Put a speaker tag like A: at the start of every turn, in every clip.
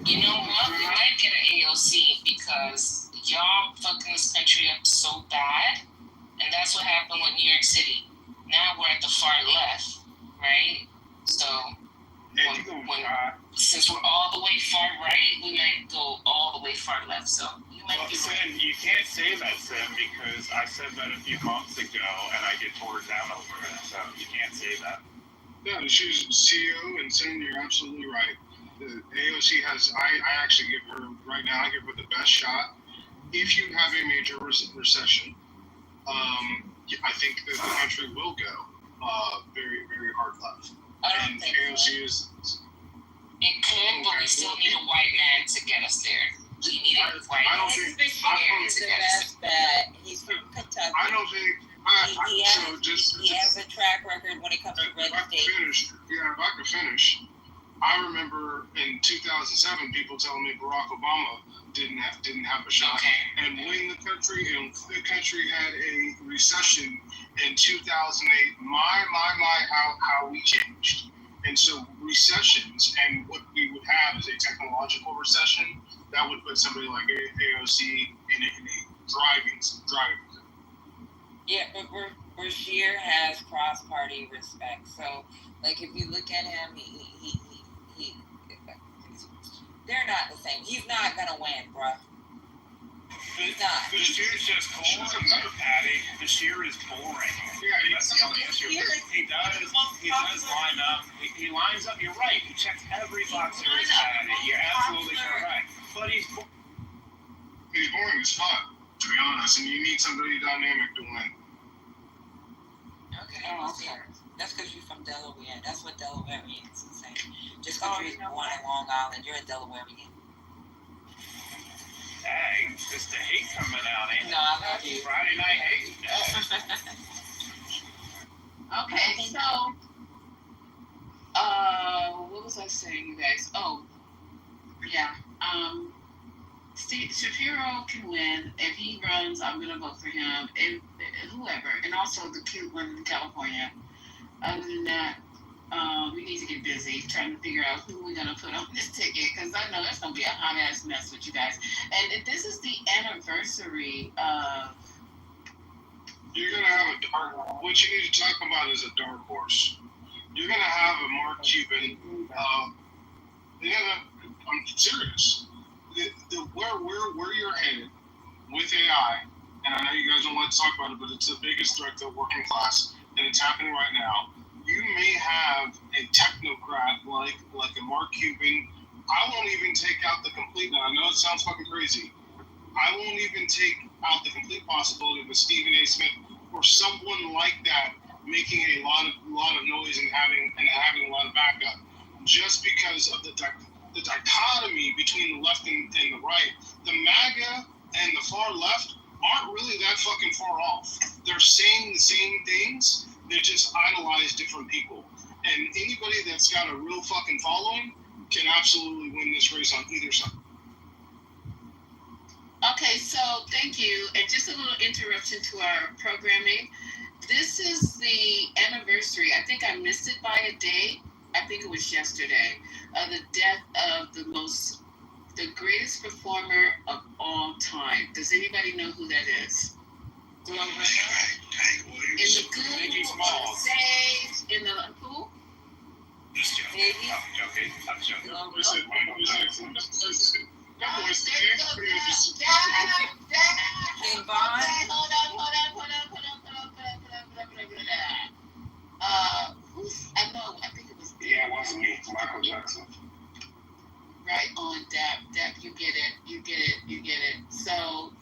A: You know what? We might get an AOC because y'all fucking this country up so bad, and that's what happened with New York City. Now we're at the far left, right? So since we're all the way far right, we might go all the way far left. So you might be
B: Sin,
A: right.
B: you can't say that, Sin, because I said that a few months ago, and I get torn down over it. So you can't say that.
C: Yeah, she's CEO, and Sin, you're absolutely right. The AOC has, I actually give her, right now, I give her the best shot. If you have a major recession, I think that the country will go very, very hard left.
A: I don't
C: And
A: think
C: AOC is.
A: It could, but we still need a white man to get us there. We need a white man
D: His visionary is the best bet. He's from Kentucky.
C: I don't think.
D: He has a track record when it comes to red state.
C: If I could finish, I remember in 2007 people telling me Barack Obama didn't have a shot,
A: Okay.
C: and when the country had a recession in 2008, my how we changed. And so recessions, and what we would have is a technological recession that would put somebody like AOC in a driving.
D: Yeah, but Bashir has cross-party respect. So, like, if you look at him, he they're not the same. He's not gonna win, bro. He's not.
B: Bashir's just boring, Patty. Bashir is boring.
C: Yeah,
B: That's the only issue. He does line up. He lines up. You're right. He checks every box there is, Patty. You're absolutely correct. But he's
C: boring as fuck, to be honest, and you need somebody dynamic to win.
D: Okay, okay. That's because you're from Delaware. That's what Delawareans say. Just because you're born in Long Island, you're a Delawarean.
B: Hey, just the hate coming out, ain't it?
D: No, I love you.
B: Friday night hate.
A: Okay, so what was I saying, you guys? Oh, yeah. Steve Shapiro can win. If he runs, I'm gonna vote for him. If whoever, and also the cute one in California. Other than that, we need to get busy trying to figure out who we're gonna put on this ticket, because I know it's gonna be a hot ass mess with you guys. And if this is the anniversary of.
C: You're gonna have a dark. What you need to talk about is a dark horse. You're gonna have a Mark Cuban. I'm serious. Where you're headed with AI, and I know you guys don't like to talk about it, but it's the biggest threat to working class, and it's happening right now. You may have a technocrat like a Mark Cuban. I won't even take out the complete. Now I know it sounds fucking crazy. I won't even take out the complete possibility of a Stephen A. Smith or someone like that making a lot of noise and having a lot of backup, just because of the dichotomy between the left and the right. The MAGA and the far left aren't really that fucking far off. They're saying the same things. They just idolize different people. And anybody that's got a real fucking following can absolutely win this race on either side.
A: Okay, so thank you. And just a little interruption to our programming. This is the anniversary. I think I missed it by a day. I think it was yesterday. Of the death of the greatest performer of all time. Does anybody know who that is? In the good, saved, in the who?
B: Just joking. I'm joking.
A: I think it was.
B: Yeah, it wasn't me. Michael Jackson.
A: Right on, Dap. You get it. So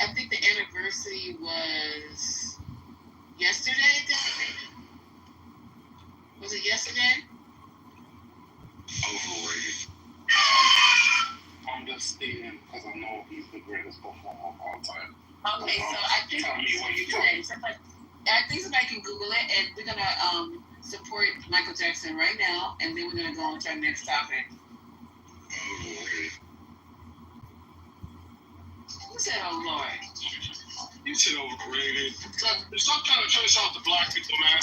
A: I think the anniversary was yesterday. Was it yesterday?
B: Overrated. I'm just stating because I know he's the greatest performer of all time.
A: Okay, so I think somebody can Google it, and we're gonna support Michael Jackson right now, and then we're gonna go on to our next topic.
B: Overrated.
A: Who said, "Oh Lord"?
C: You said overrated. Stop trying to trace out the black people, man.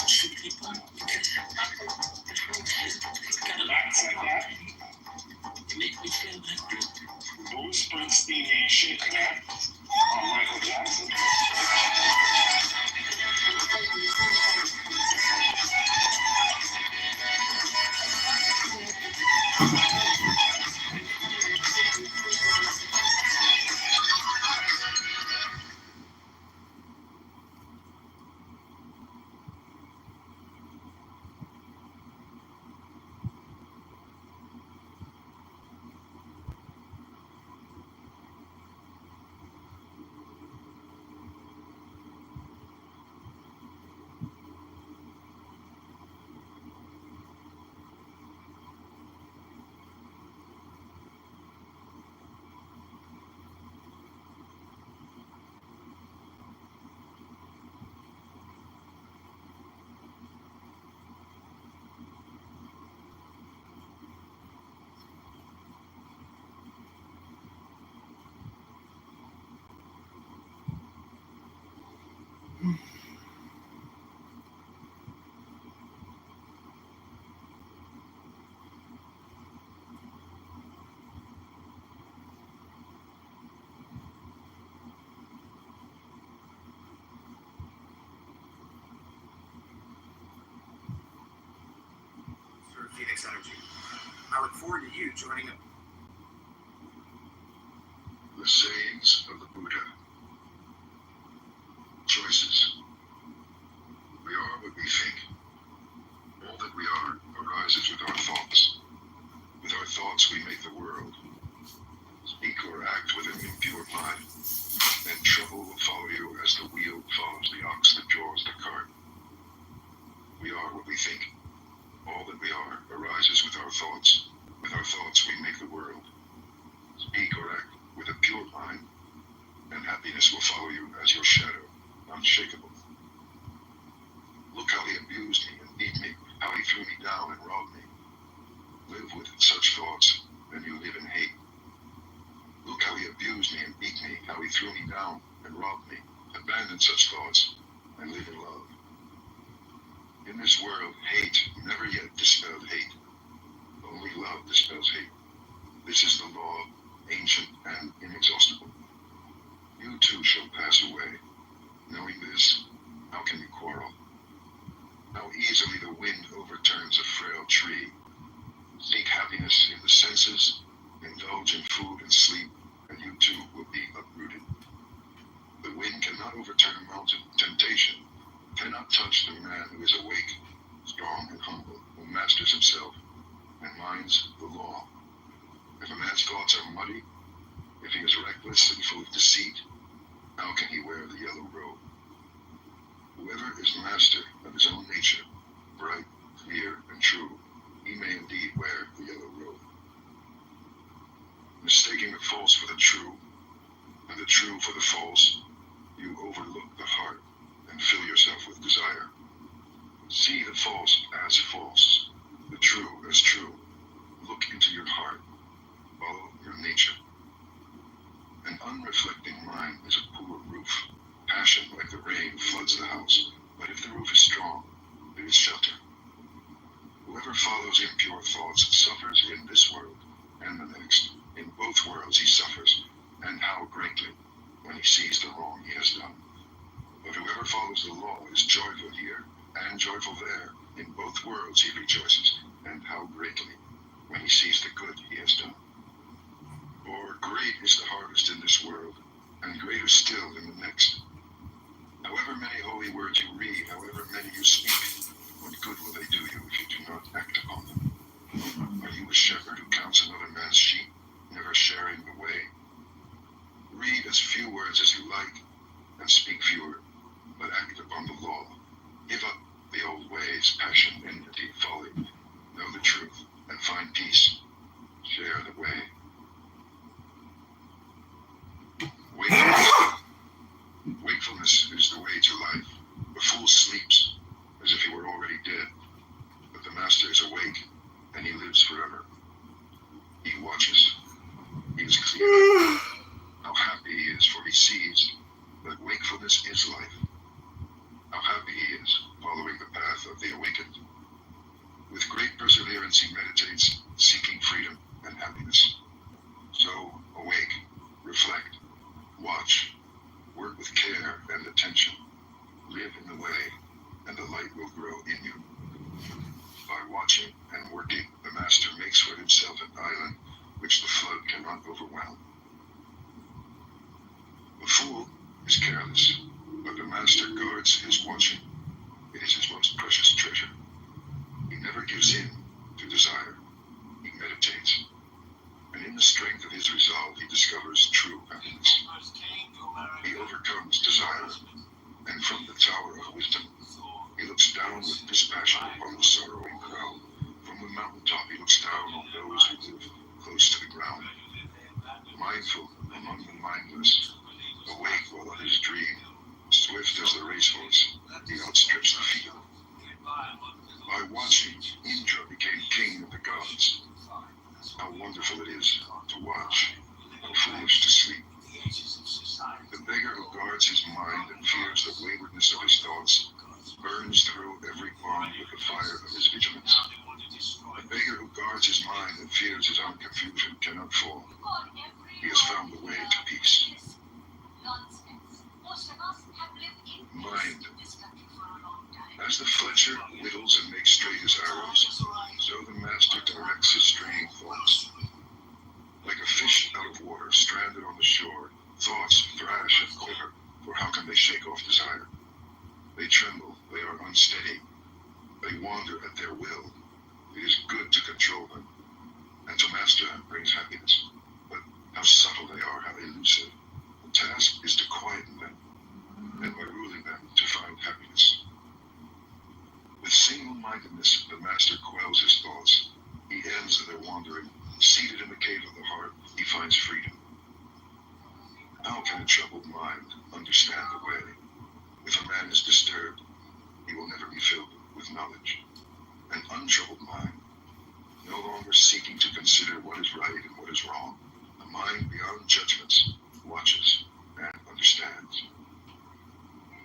B: Phoenix Energy. I look forward to you joining us.
E: The sayings of the Buddha. Choices. We are what we think. All that we are arises with our thoughts. With our thoughts we make the world. Speak or act with an impure mind, and trouble will follow you as the wheel follows the ox that draws the cart. We are what we think. All that we are arises with our thoughts. With our thoughts we make the world. Speak or act with a pure mind, and happiness will follow you as your shadow, unshakable. Look how he abused me and beat me, how he threw me down and robbed me. Live with such thoughts, and you live in hate. Look how he abused me and beat me, how he threw me down and robbed me. Abandon such thoughts, and live in love. In this world, hate never yet dispelled hate. Only love dispels hate. This is the law, ancient and inexhaustible. You too shall pass away. Knowing this, how can you quarrel? How easily the wind overturns a frail tree. Seek happiness in the senses, indulge in food and sleep, and you too will be uprooted. The wind cannot overturn mountain temptation, cannot touch the man who is awake, strong and humble, who masters himself and minds the law. If a man's thoughts are muddy, if he is reckless and full of deceit, how can he wear the yellow robe? Whoever is master of his own nature, bright, clear, and true, he may indeed wear the yellow robe. Mistaking the false for the true, and the true for the false, you overlook the heart and fill yourself with desire. See the false as false, the true as true. Look into your heart, follow your nature. An unreflecting mind is a poor roof. Passion, like the rain, floods the house, but if the roof is strong, it is shelter. Whoever follows impure thoughts suffers in this world and the next. In both worlds he suffers, and how greatly, when he sees the wrong he has done. But whoever follows the law is joyful here and joyful there. In both worlds he rejoices, and how greatly, when he sees the good he has done. For great is the harvest in this world, and greater still in the next. However many holy words you read, however many you speak, what good will they do you if you do not act upon them? Are you a shepherd who counts another man's sheep, never sharing the way? Read as few words as you like, and speak fewer, but act upon the law. Give up the old ways, passion, enmity, folly. Know the truth, and find peace. Share the way. Wakefulness is the way to life. The fool sleeps as if he were already dead, but the master is awake, and he lives forever. He watches. He is clear. How happy he is, for he sees that wakefulness is life. How happy he is, following the path of the awakened. With great perseverance he meditates, seeking freedom and happiness. So, awake, reflect, watch, work with care and attention. Live in the way, and the light will grow in you. By watching and working, the master makes what it himself an island which the flood cannot overwhelm. The fool is careless, but the master guards his watching. It is his most precious treasure. He never gives in to desire. He meditates, and in the strength of his resolve he discovers true happiness. He overcomes desire, and from the tower of wisdom he looks down with dispassion upon the sorrowing crowd. From the mountaintop he looks down on those who live close to the ground. Mindful among the mindless, awake while on his dream, swift as the racehorse, he outstrips the field. By watching, Indra became king of the gods. How wonderful it is to watch, how foolish to sleep. The beggar who guards his mind and fears the waywardness of his thoughts burns through every bond with the fire of his vigilance. The beggar who guards his mind and fears his own confusion cannot fall. He has found the way to peace. Mind. As the fletcher whittles and makes straight his arrows, so the master directs his straying thoughts. Like a fish out of water, stranded on the shore, thoughts thrash and quiver, for how can they shake off desire? They tremble, they are unsteady, they wander at their will. It is good to control them, and to master them brings happiness. But how subtle they are, how elusive. The task is to quieten them, and by ruling them to find happiness. With single-mindedness, the master quells his thoughts. He ends their wandering. Seated in the cave of the heart, he finds freedom. How can a troubled mind understand the way? If a man is disturbed, he will never be filled with knowledge. An untroubled mind, no longer seeking to consider what is right and what is wrong, a mind beyond judgments, watches and understands.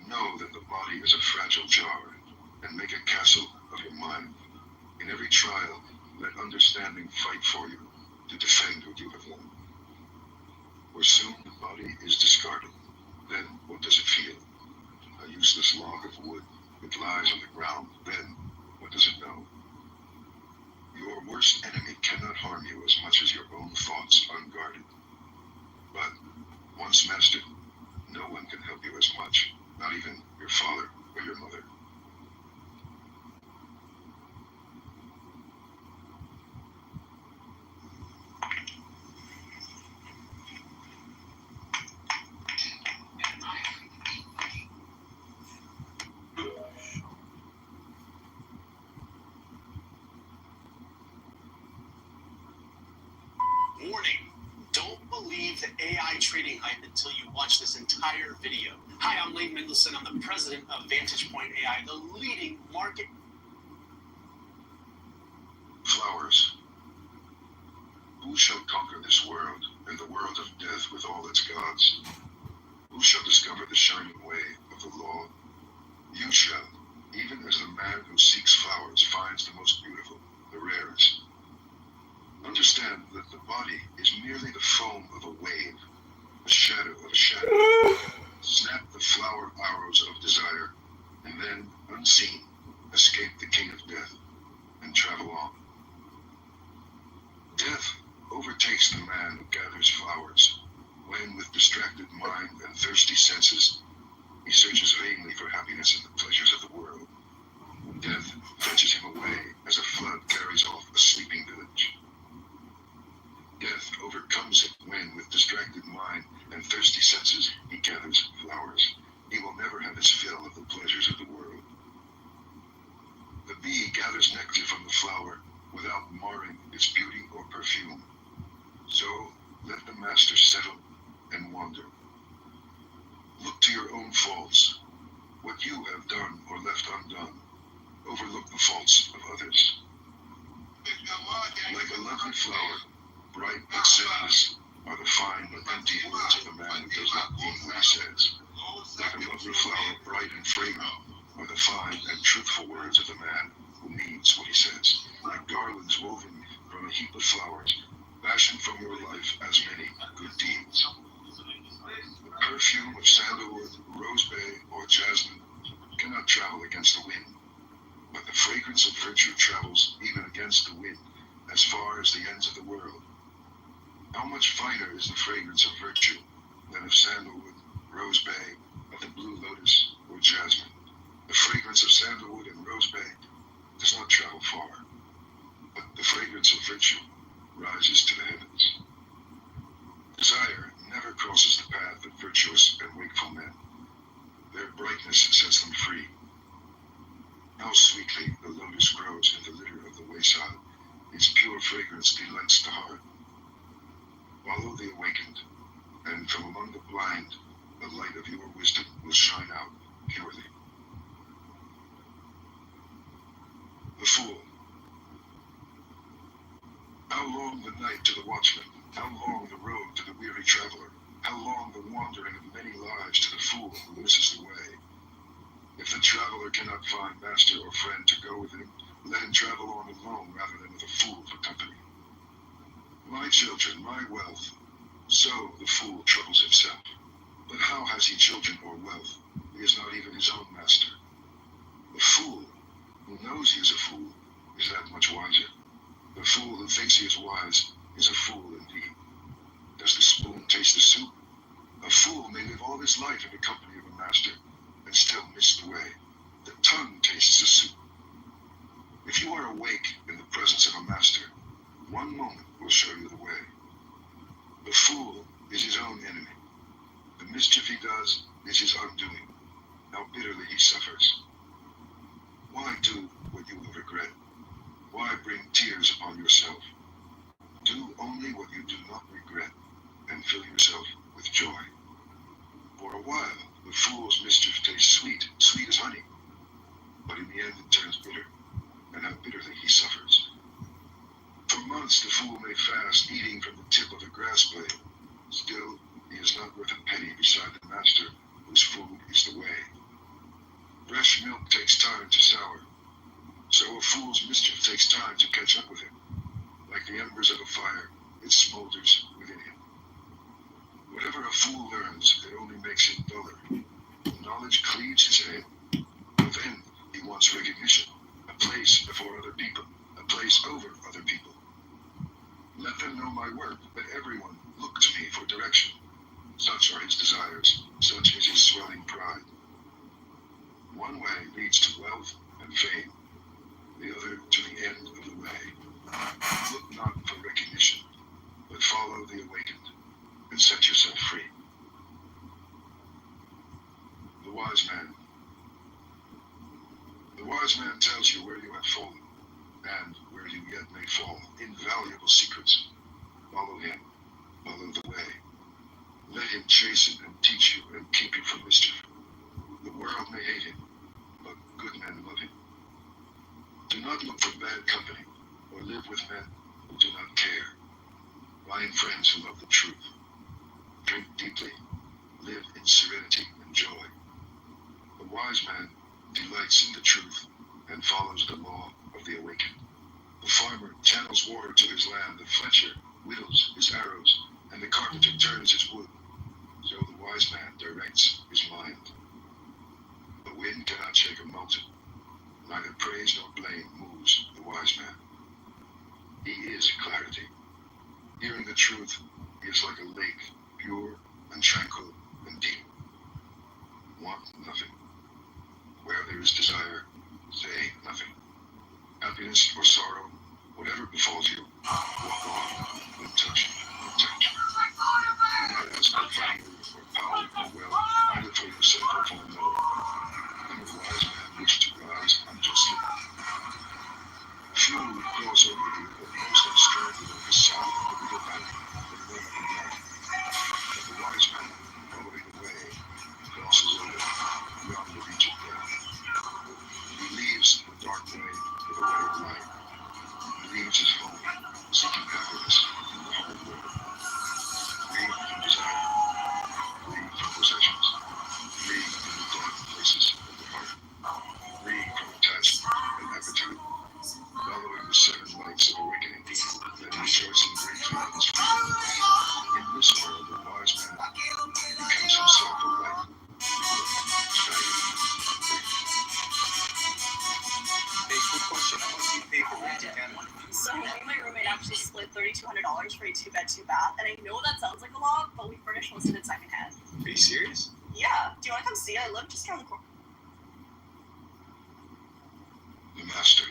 E: Know that the body is a fragile jar, and make a castle of your mind. In every trial, let understanding fight for you to defend what you have won. For soon the body is discarded. Then what does it feel? A useless log of wood. It lies on the ground. Then what does it know? Your worst enemy cannot harm you as much as your own thoughts unguarded. But once mastered, no one can help you as much, not even your father or your mother.
B: Warning, don't believe the AI trading hype until you watch this entire video. Hi, I'm Lane Mendelson. I'm the president of Vantage Point AI, the leading market.
E: Flowers. Who shall conquer this world, and the world of death with all its gods? Who shall discover the shining way of the law? You shall, even as the man who seeks flowers finds the most beautiful, the rarest. Understand that the body is merely the foam of a wave, the shadow of a shadow. Snap the flower arrows of desire, and then, unseen, escape the king of death, and travel on. Death overtakes the man who gathers flowers, when with distracted mind and thirsty senses, he searches vainly for happiness in the pleasures of the world. Death fetches him away as a flood carries off a sleeping village. Death overcomes it when, with distracted mind and thirsty senses, he gathers flowers. He will never have his fill of the pleasures of the world. The bee gathers nectar from the flower without marring its beauty or perfume. So let the master settle and wander. Look to your own faults, what you have done or left undone. Overlook the faults of others. Like a lovely flower, bright but scentless, are the fine but empty words of the man who does not mean what he says. Like a lovely flower, bright and fragrant, are the fine and truthful words of the man who means what he says. Like garlands woven from a heap of flowers, fashion from your life as many good deeds. The perfume of sandalwood, rosebay, or jasmine cannot travel against the wind, but the fragrance of virtue travels even against the wind as far as the ends of the world. How much finer is the fragrance of virtue than of sandalwood, rose bay, of the blue lotus, or jasmine? The fragrance of sandalwood and rose bay does not travel far, but the fragrance of virtue rises to the heavens. Desire never crosses the path of virtuous and wakeful men. Their brightness sets them free. How sweetly the lotus grows in the litter of the wayside. Its pure fragrance delights the heart. Follow the awakened, and from among the blind, the light of your wisdom will shine out purely. The fool. How long the night to the watchman? How long the road to the weary traveler? How long the wandering of many lives to the fool who misses the way? If the traveler cannot find master or friend to go with him, let him travel on alone rather than with a fool for company. My children, my wealth. So the fool troubles himself. But how has he children or wealth? He is not even his own master. The fool who knows he is a fool is that much wiser. The fool who thinks he is wise is a fool indeed. Does the spoon taste the soup? A fool may live all his life in the company of a master and still miss the way. The tongue tastes the soup. If you are awake in the presence of a master, one moment will show you the way. The fool is his own enemy. The mischief he does is his undoing. How bitterly he suffers. Why do what you will regret? Why bring tears upon yourself? Do only what you do not regret, and fill yourself with joy. For a while, the fool's mischief tastes sweet, sweet as honey. But in the end it turns bitter, and how bitterly he suffers. For months the fool may fast, eating from the tip of a grass blade. Still, he is not worth a penny beside the master, whose food is the way. Fresh milk takes time to sour, so a fool's mischief takes time to catch up with him. Like the embers of a fire, it smolders within him. Whatever a fool learns, it only makes him duller. Knowledge cleaves his head. Within, he wants recognition, a place before other people, a place over other people. Let them know my work, let everyone look to me for direction. Such are his desires, such is his swelling pride. One way leads to wealth and fame, the other to the end of the way. Look not for recognition, but follow the awakened, and set yourself free. The wise man. The wise man tells you where you have fallen, and where you yet may fall. Invaluable secrets. Follow him, follow the way. Let him chasten and teach you and keep you from mischief. The world may hate him, but good men love him. Do not look for bad company, or live with men who do not care. Find friends who love the truth. Drink deeply, live in serenity and joy. The wise man delights in the truth and follows the law of the awakened. The farmer channels water to his land, the fletcher whittles his arrows, and the carpenter turns his wood. So the wise man directs his mind. The wind cannot shake a mountain. Neither praise nor blame moves the wise man. He is clarity. Hearing the truth, he is like a lake, pure and tranquil and deep. Want nothing. Where there is desire, say nothing. Happiness or sorrow, whatever befalls you, walk on, don't touch, protect. Do not ask for favor or power or wealth, either for yourself or for another. And a wise man wishes to rise unjustly. Few will cross over you, but most have stranded on the side of the river bank and run up and down. But the wise man, following the way, crosses over beyond the reach of death. He leaves the dark way for the way of light. He leaves his home, seeking happiness.
F: $3,200 for a 2-bed, 2-bath. And I know that sounds like a lot, but we furnish most of it secondhand.
B: Are you serious?
F: Yeah. Do you want to come see? I live just around the corner.
E: The master.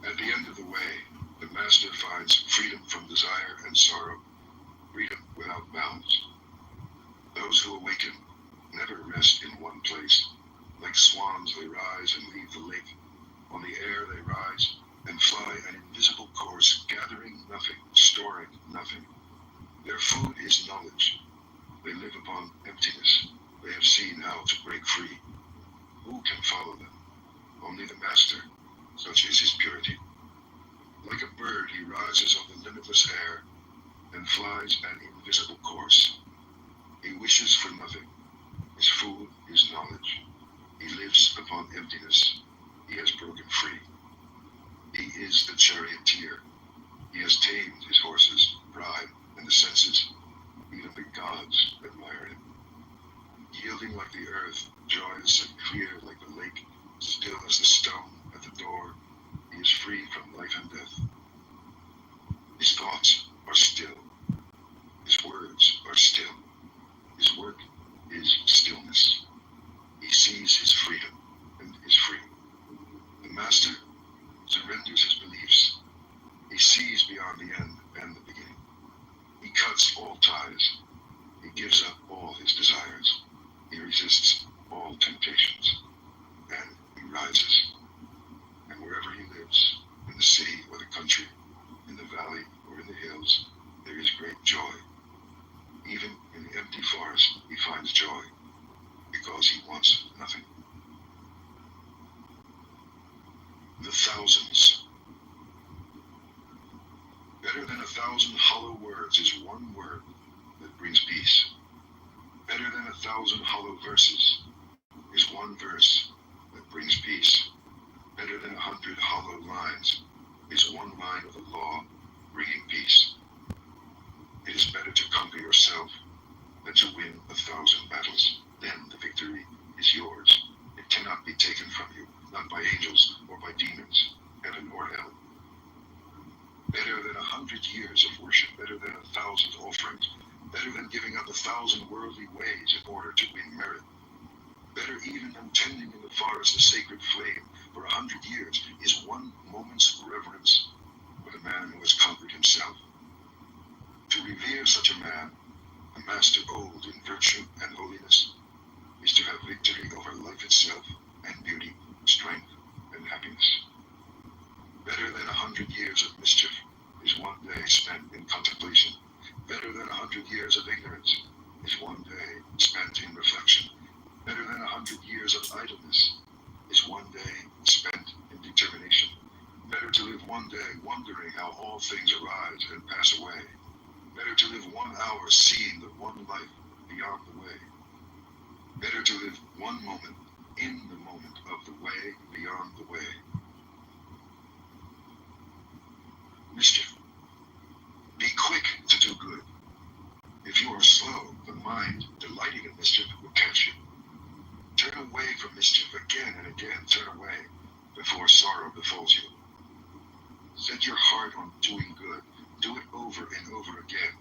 E: At the end of the way, the master finds freedom from desire and sorrow, freedom without bounds. Those who awaken never rest in one place. Like swans they rise and leave the lake. On the air they rise and fly an invisible course, gathering nothing, storing nothing. Their food is knowledge. They live upon emptiness. They have seen how to break free. Who can follow them? Only the master. Such is his purity. Like a bird he rises on the limitless air and flies an invisible course. He wishes for nothing. His food is knowledge. He lives upon emptiness. He has broken free. He is the charioteer. He has tamed his horses, pride, and the senses. Even the gods admire him. Yielding like the earth, joyous and clear like the lake, still as the stone at the door, he is free from life and death. His thoughts are still. His words are still. His work is stillness. He sees his freedom and is free. The master surrenders his beliefs. He sees beyond the end and the beginning. He cuts all ties. He gives up all his desires. He resists all temptations. And he rises. And wherever he lives, in the city or the country, in the valley or in the hills, there is great joy. Even in the empty forest, he finds joy, because he wants nothing. The thousands. Better than 1,000 hollow words is one word that brings peace. Better than 1,000 hollow verses is one verse that brings peace. Better than 100 hollow lines is one line of the law bringing peace. It is better to conquer yourself than to win 1,000 battles. Then the victory is yours. It cannot be taken from you, not by angels or by demons, heaven or hell. Better than 100 years of worship, better than 1,000 offerings, better than giving up 1,000 worldly ways in order to win merit. Better even than tending in the forest a sacred flame for 100 years is one moment's reverence for the man who has conquered himself. To revere such a man, a master old in virtue and holiness, is to have victory over life itself and beauty, strength, and happiness. Better than 100 years of mischief is one day spent in contemplation. Better than 100 years of ignorance is one day spent in reflection. Better than 100 years of idleness is one day spent in determination. Better to live one day wondering how all things arise and pass away. Better to live 1 hour seeing the one life beyond the way. Better to live one moment in the moment of the way beyond the way. Mischief. Be quick to do good. If you are slow, the mind, delighting in mischief, will catch you. Turn away from mischief again and again. Turn away before sorrow befalls you. Set your heart on doing good. Do it over and over again,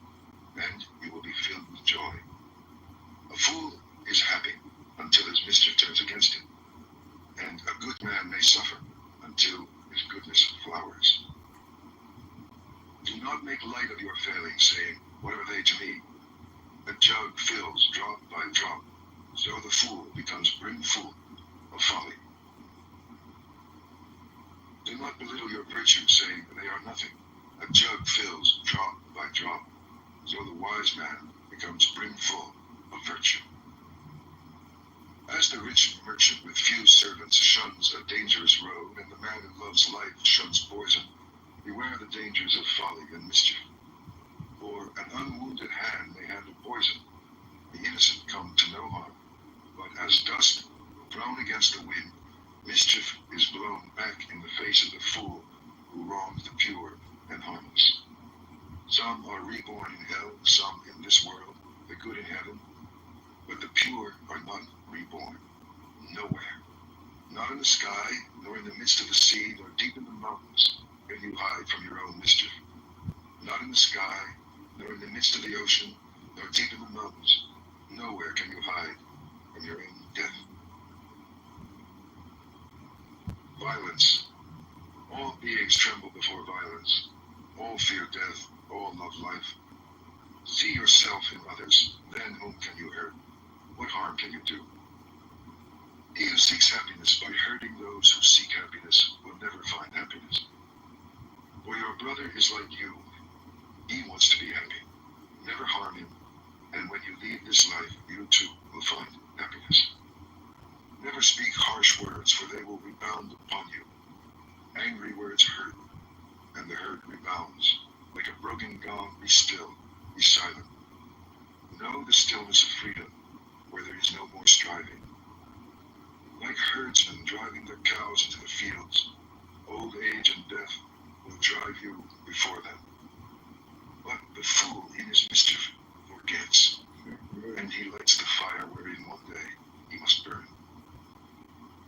E: and you will be filled with joy. A fool is happy until his mischief turns against him, and a good man may suffer until his goodness flowers. Do not make light of your failings, saying, "What are they to me?" The jug fills drop by drop, so the fool becomes brimful of folly. Do not belittle your virtues, saying they are nothing. A jug fills drop by drop, so the wise man becomes brimful of virtue. As the rich merchant with few servants shuns a dangerous road, and the man who loves life shuns poison, beware the dangers of folly and mischief. For an unwounded hand may handle poison. The innocent come to no harm, but as dust thrown against the wind, mischief is blown back in the face of the fool who wrongs the pure and harmless. Some are reborn in hell, some in this world, the good in heaven, but the pure are not reborn, nowhere. Not in the sky, nor in the midst of the sea, nor deep in the mountains can you hide from your own mischief. Not in the sky, nor in the midst of the ocean, nor deep in the mountains. Nowhere can you hide from your own death. Violence. All beings tremble before violence. All fear death. All love life. See yourself in others. Then whom can you hurt? What harm can you do? He who seeks happiness by hurting those who seek happiness will never find happiness. For your brother is like you. He wants to be happy. Never harm him. And when you leave this life, you too will find happiness. Never speak harsh words, for they will rebound upon you. Angry words hurt, and the hurt rebounds. Like a broken gong, be still, be silent. Know the stillness of freedom, where there is no more striving. Like herdsmen driving their cows into the fields, old age and death will drive you before them. But the fool in his mischief forgets, and he lights the fire wherein one day he must burn.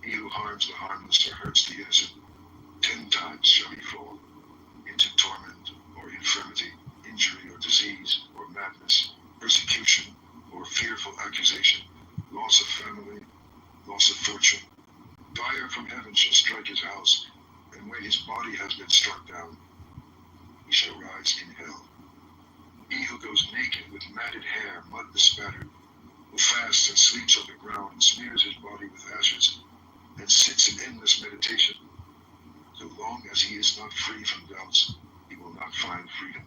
E: He who harms the harmless or hurts the innocent, 10 times shall he fall, into torment or infirmity, injury or disease or madness, persecution or fearful accusation, loss of family, loss of fortune. Fire from heaven shall strike his house, and when his body has been struck down, he shall rise in hell. He who goes naked with matted hair, mud bespattered, who fasts and sleeps on the ground and smears his body with ashes, and sits in endless meditation, so long as he is not free from doubts, he will not find freedom.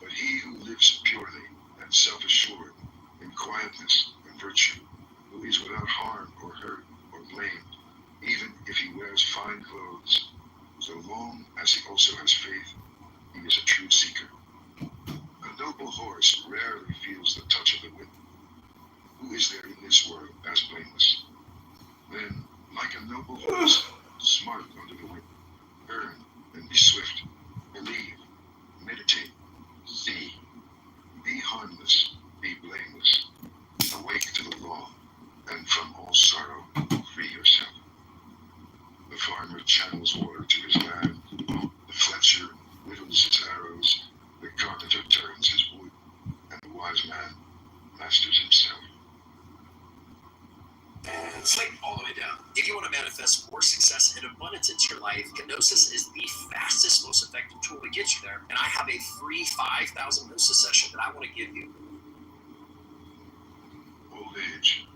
E: But he who lives purely and self-assured, in quietness and virtue, who is without harm or hurt or blame, even if he wears fine clothes, so long as he also has faith, he is a true seeker. A noble horse rarely feels the touch of the whip. Who is there in this world as blameless? Then, like a noble horse, smart under the whip, earn and be swift, believe, meditate, see, be harmless, be blameless, awake to the law, and from all sorrow free yourself. The farmer channels water to his land, the fletcher whittles his arrows, the carpenter turns his wood, and the wise man masters himself.
B: And slate all the way down. If you want to manifest more success and abundance into your life, hypnosis is the fastest, most effective tool to get you there. And I have a free 5,000 hypnosis session that I want to give you.
E: Old age.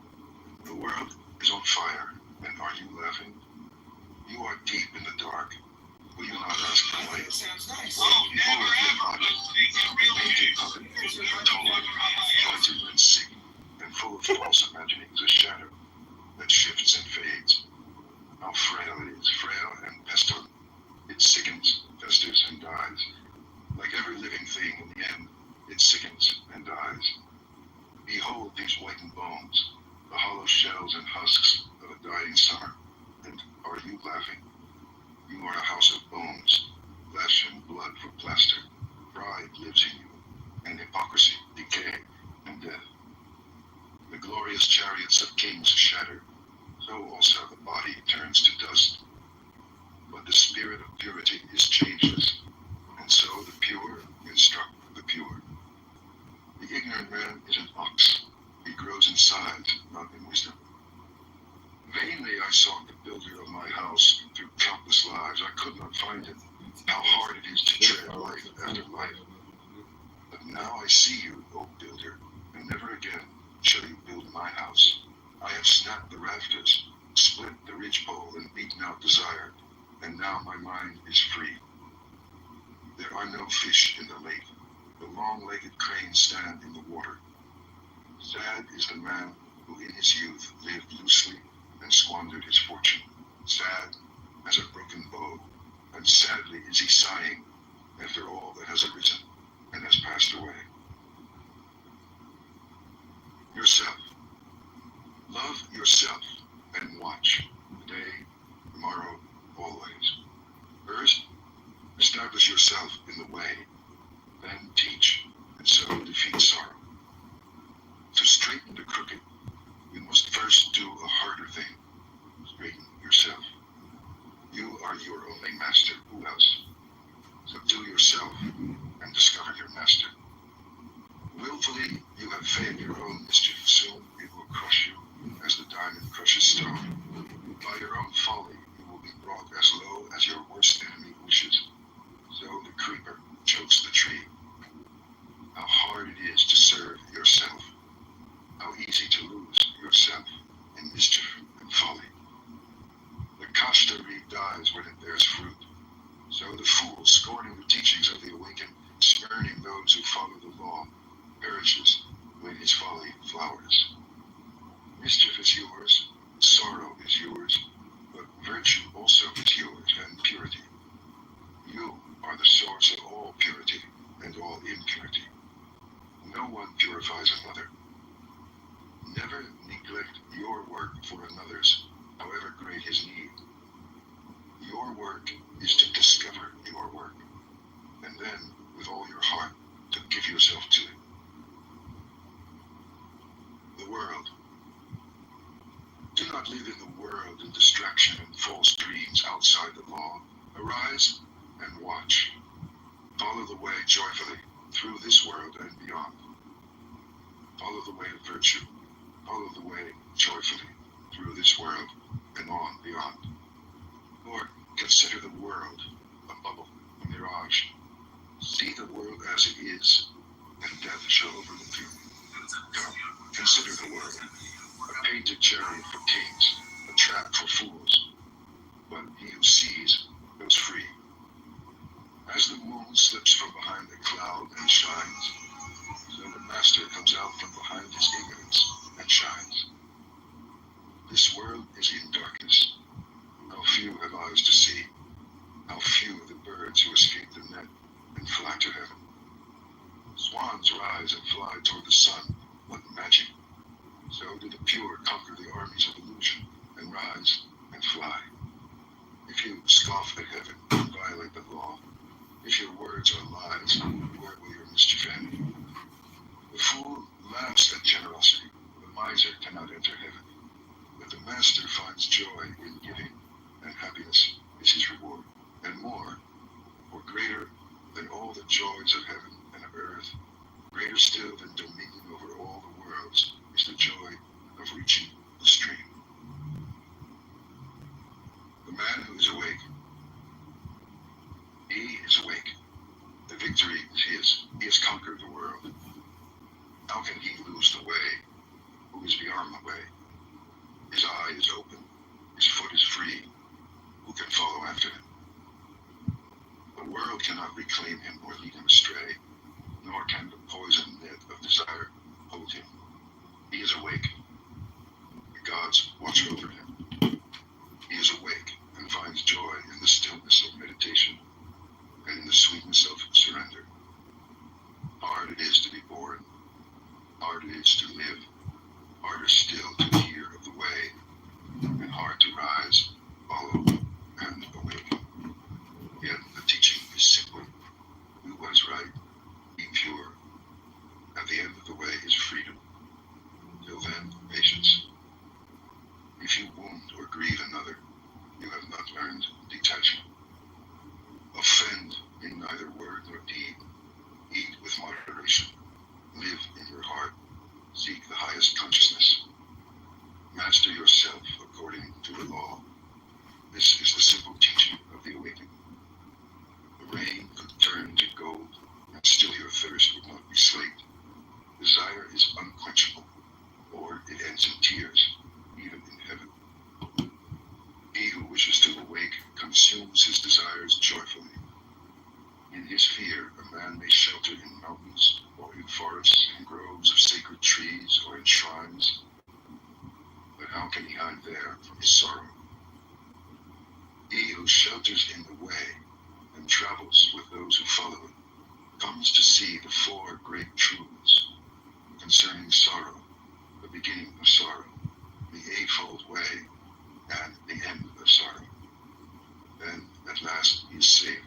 E: The world is on fire, and are you laughing? You are deep in the dark. Will you not ask for light?
D: Sounds nice.
C: Oh, never ever.
E: Pointed and sick, and full of false imaginings, a shadow that shifts and fades. How frail it is, frail and pestilent. It sickens, festers, and dies. Like every living thing, in the end, it sickens and dies. Behold these whitened bones, the hollow shells and husks of a dying summer. And are you laughing? You are a house of bones, flesh and blood for plaster. Pride lives in you, and hypocrisy, decay, and death. The glorious chariots of kings shatter, so also the body turns to dust. But the spirit of purity is changeless, and so the pure instruct the pure. The ignorant man is an ox. He grows in size, not in wisdom. Vainly I sought the builder of my house through countless lives. I could not find him. How hard it is to tread life after life. But now I see you, O builder, and never again shall you build my house. I have snapped the rafters, split the ridgepole, and beaten out desire, and now my mind is free. There are no fish in the lake. The long-legged cranes stand in the water. Sad is the man who in his youth lived loosely and squandered his fortune. Sad as a broken bow, and sadly is he sighing after all that has arisen and has passed away. Yourself. Love yourself and watch, today, tomorrow, always. First, establish yourself in the way, then teach, and so defeat sorrow. To straighten the crooked, you must first do a harder thing, straighten yourself. You are your only master. Who else? Subdue yourself discover your master. Willfully, you have feigned your own mischief. Soon it will crush you as the diamond crushes stone. By your own folly, you will be brought as low as your worst enemy wishes. So the creeper chokes the tree. How hard it is to serve yourself. How easy to lose yourself in mischief and folly. The kashta reed dies when it bears fruit. So the fool, scorning the teachings of the awakened, spurning those who follow the law, perishes when his folly flowers. Mischief is yours, sorrow is yours, but virtue also is yours, and purity. You are the source of all purity and all impurity. No one purifies another. Never neglect your work for another's, however great his need. Your work is to discover your work, and then, with all your heart, to give yourself to it. The world. Do not live in the world in distraction and false dreams outside the law. Arise and watch. Follow the way joyfully through this world and beyond. Follow the way of virtue. Follow the way joyfully through this world and on beyond. Lord, consider the world a bubble, a mirage. See the world as it is, and death shall overlook you. Come, consider the world, a painted chariot for kings, a trap for fools. But he who sees goes free. As the moon slips from behind the cloud and shines, so the master comes out from behind his ignorance and shines. This world is in darkness. How few have eyes to see. How few the birds who escape the net and fly to heaven. Swans rise and fly toward the sun. What magic! So do the pure conquer the armies of illusion and rise and fly. If you scoff at heaven and violate the law, if your words are lies, where will your mischief end? The fool laughs at generosity. The miser cannot enter heaven. But the master finds joy in giving, and happiness is his reward. And more, or greater than all the joys of heaven and of earth, greater still than dominion over all the worlds, is the joy of reaching the stream. The man who is awake, he is awake. The victory is his. He has conquered the world. How can he lose the way who is beyond the way? His eye is open. His foot is free. Who can follow after him? The world cannot reclaim him or lead him astray, nor can the poison net of desire hold him. He is awake. The gods watch over him. He is awake and finds joy in the stillness of meditation and in the sweetness of surrender. Hard it is to be born. Hard it is to live. Harder still to hear of the way, and hard to rise, follow, and awaken. Yet the teaching is simple. Do what is right. Be pure. At the end of the way is freedom. Till then, patience. If you wound or grieve another, you have not learned detachment. Offend in neither word nor deed. Eat with moderation. Live in your heart. Seek the highest consciousness. Master yourself according to the law. This is the simple teaching of the awakening. The rain could turn to gold, and still your thirst would not be slaked. Desire is unquenchable, or it ends in tears, even in heaven. He who wishes to awake consumes his desires joyfully. In his fear, a man may shelter in mountains, or in forests and groves of sacred trees, or in shrines. But how can he hide there from his sorrow? He who shelters in the way and travels with those who follow it comes to see the four great truths concerning sorrow, the beginning of sorrow, the eightfold way, and the end of sorrow. Then, at last, he is saved.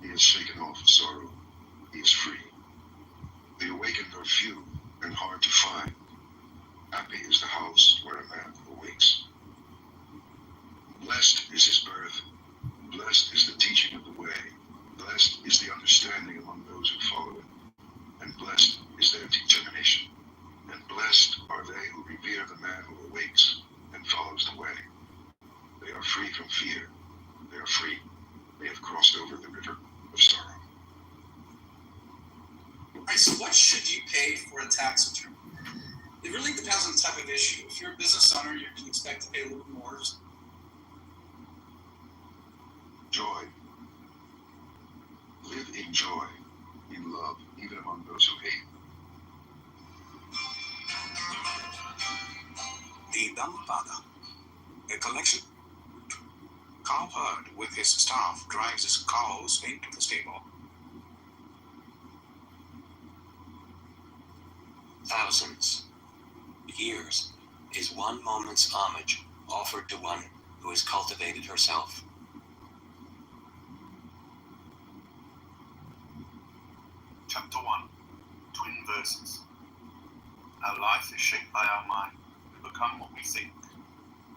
E: He has shaken off sorrow. He is free. The awakened are few and hard to find. Happy is the house where a man awakes. Blessed is his birth. Blessed is the teaching of the way. Blessed is the understanding among those who closed away. They are free from fear. They are free. They have crossed over the river of sorrow.
B: Alright, so what should you pay for a tax return? It really depends on the type of issue. If you're a business owner, you can expect to pay a little bit more.
E: Joy. Live in joy, in love, even among those who hate.
G: The Dhammapada, a collection. Carl Hurd with his staff drives his cows into the stable.
H: Thousands, years is one moment's homage offered to one who has cultivated herself.
I: Chapter 1, Twin Verses. Our life is shaped by our mind. We become what we think.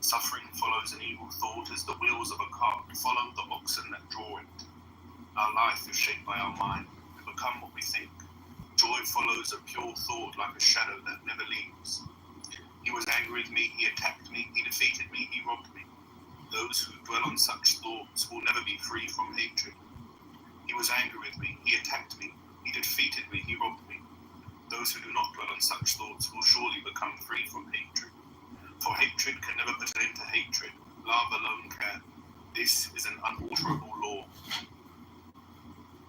I: Suffering follows an evil thought as the wheels of a cart follow the oxen that draw it. Our life is shaped by our mind. We become what we think. Joy follows a pure thought like a shadow that never leaves. He was angry with me, he attacked me, he defeated me, he robbed me. Those who dwell on such thoughts will never be free from hatred. He was angry with me, he attacked me, he defeated me, he robbed me. Those who do not dwell on such thoughts will surely become free from hatred. For hatred can never put an end to hatred. Love alone can. This is an unalterable law.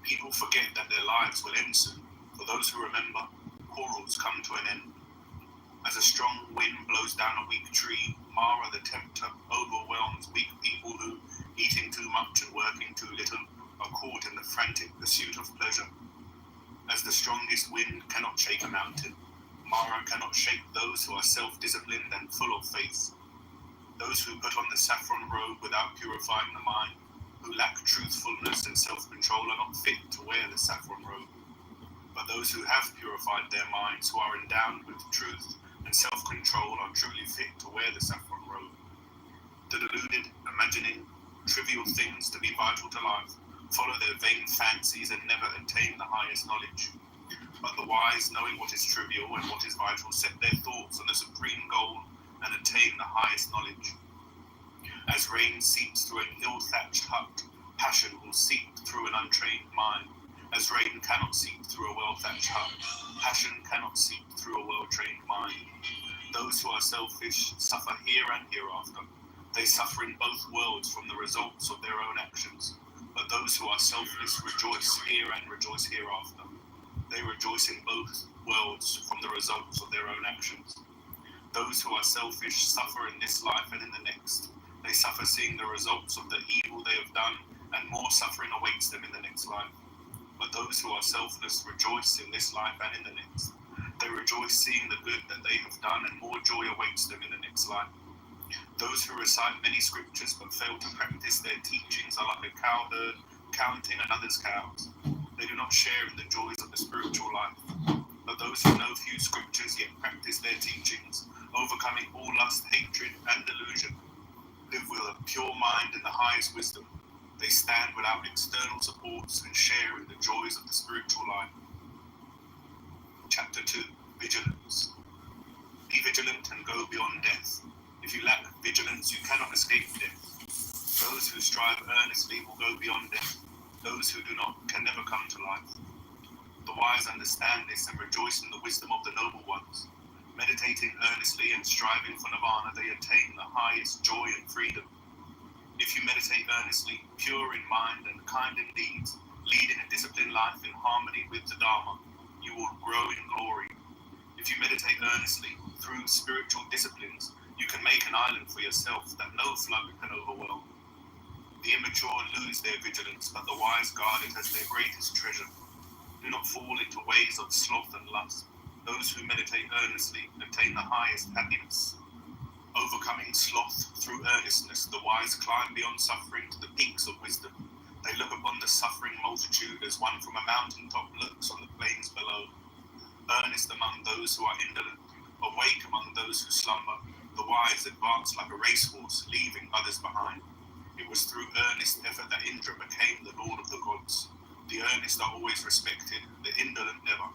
I: People forget that their lives will end soon. For those who remember, quarrels come to an end. As a strong wind blows down a weak tree, Mara the tempter overwhelms weak people who, eating too much and working too little, are caught in the frantic pursuit of pleasure. As the strongest wind cannot shake a mountain, Mara cannot shake those who are self-disciplined and full of faith. Those who put on the saffron robe without purifying the mind, who lack truthfulness and self-control, are not fit to wear the saffron robe. But those who have purified their minds, who are endowed with truth and self-control, are truly fit to wear the saffron robe. The deluded, imagining trivial things to be vital to life, follow their vain fancies and never attain the highest knowledge. But the wise, knowing what is trivial and what is vital, set their thoughts on the supreme goal and attain the highest knowledge. As rain seeps through an ill-thatched hut, passion will seep through an untrained mind. As rain cannot seep through a well-thatched hut, passion cannot seep through a well-trained mind. Those who are selfish suffer here and hereafter. They suffer in both worlds from the results of their own actions. But those who are selfless rejoice here and rejoice hereafter. They rejoice in both worlds from the results of their own actions. Those who are selfish suffer in this life and in the next. They suffer seeing the results of the evil they have done, and more suffering awaits them in the next life. But those who are selfless rejoice in this life and in the next. They rejoice seeing the good that they have done, and more joy awaits them in the next life. Those who recite many scriptures but fail to practice their teachings are like a cow herd counting another's cows. They do not share in the joys of the spiritual life. But those who know few scriptures yet practice their teachings, overcoming all lust, hatred, and delusion, live with a pure mind and the highest wisdom. They stand without external supports and share in the joys of the spiritual life. Chapter 2, Vigilance. Be vigilant and go beyond death. If you lack vigilance, you cannot escape death. Those who strive earnestly will go beyond death. Those who do not can never come to life. The wise understand this and rejoice in the wisdom of the noble ones. Meditating earnestly and striving for nirvana, they attain the highest joy and freedom. If you meditate earnestly, pure in mind and kind in deeds, leading a disciplined life in harmony with the Dharma, you will grow in glory. If you meditate earnestly, through spiritual disciplines, you can make an island for yourself that no flood can overwhelm. The immature lose their vigilance, but the wise guard it as their greatest treasure. Do not fall into ways of sloth and lust. Those who meditate earnestly attain the highest happiness. Overcoming sloth through earnestness, the wise climb beyond suffering to the peaks of wisdom. They look upon the suffering multitude as one from a mountaintop looks on the plains below. Earnest among those who are indolent, awake among those who slumber, the wise advance like a racehorse, leaving others behind. It was through earnest effort that Indra became the lord of the gods. The earnest are always respected, the indolent never.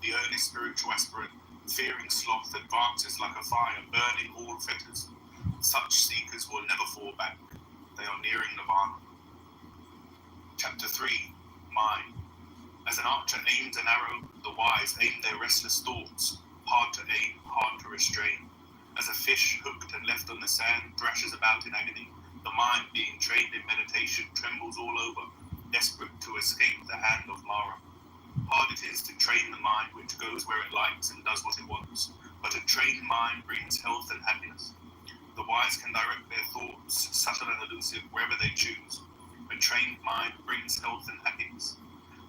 I: The earnest spiritual aspirant, fearing sloth, advances like a fire, burning all fetters. Such seekers will never fall back. They are nearing nirvana. Chapter 3, Mind. As an archer aims an arrow, the wise aim their restless thoughts, hard to aim, hard to restrain. As a fish hooked and left on the sand thrashes about in agony, the mind being trained in meditation trembles all over, desperate to escape the hand of Mara. Hard it is to train the mind which goes where it likes and does what it wants, but a trained mind brings health and happiness. The wise can direct their thoughts, subtle and elusive, wherever they choose. A trained mind brings health and happiness.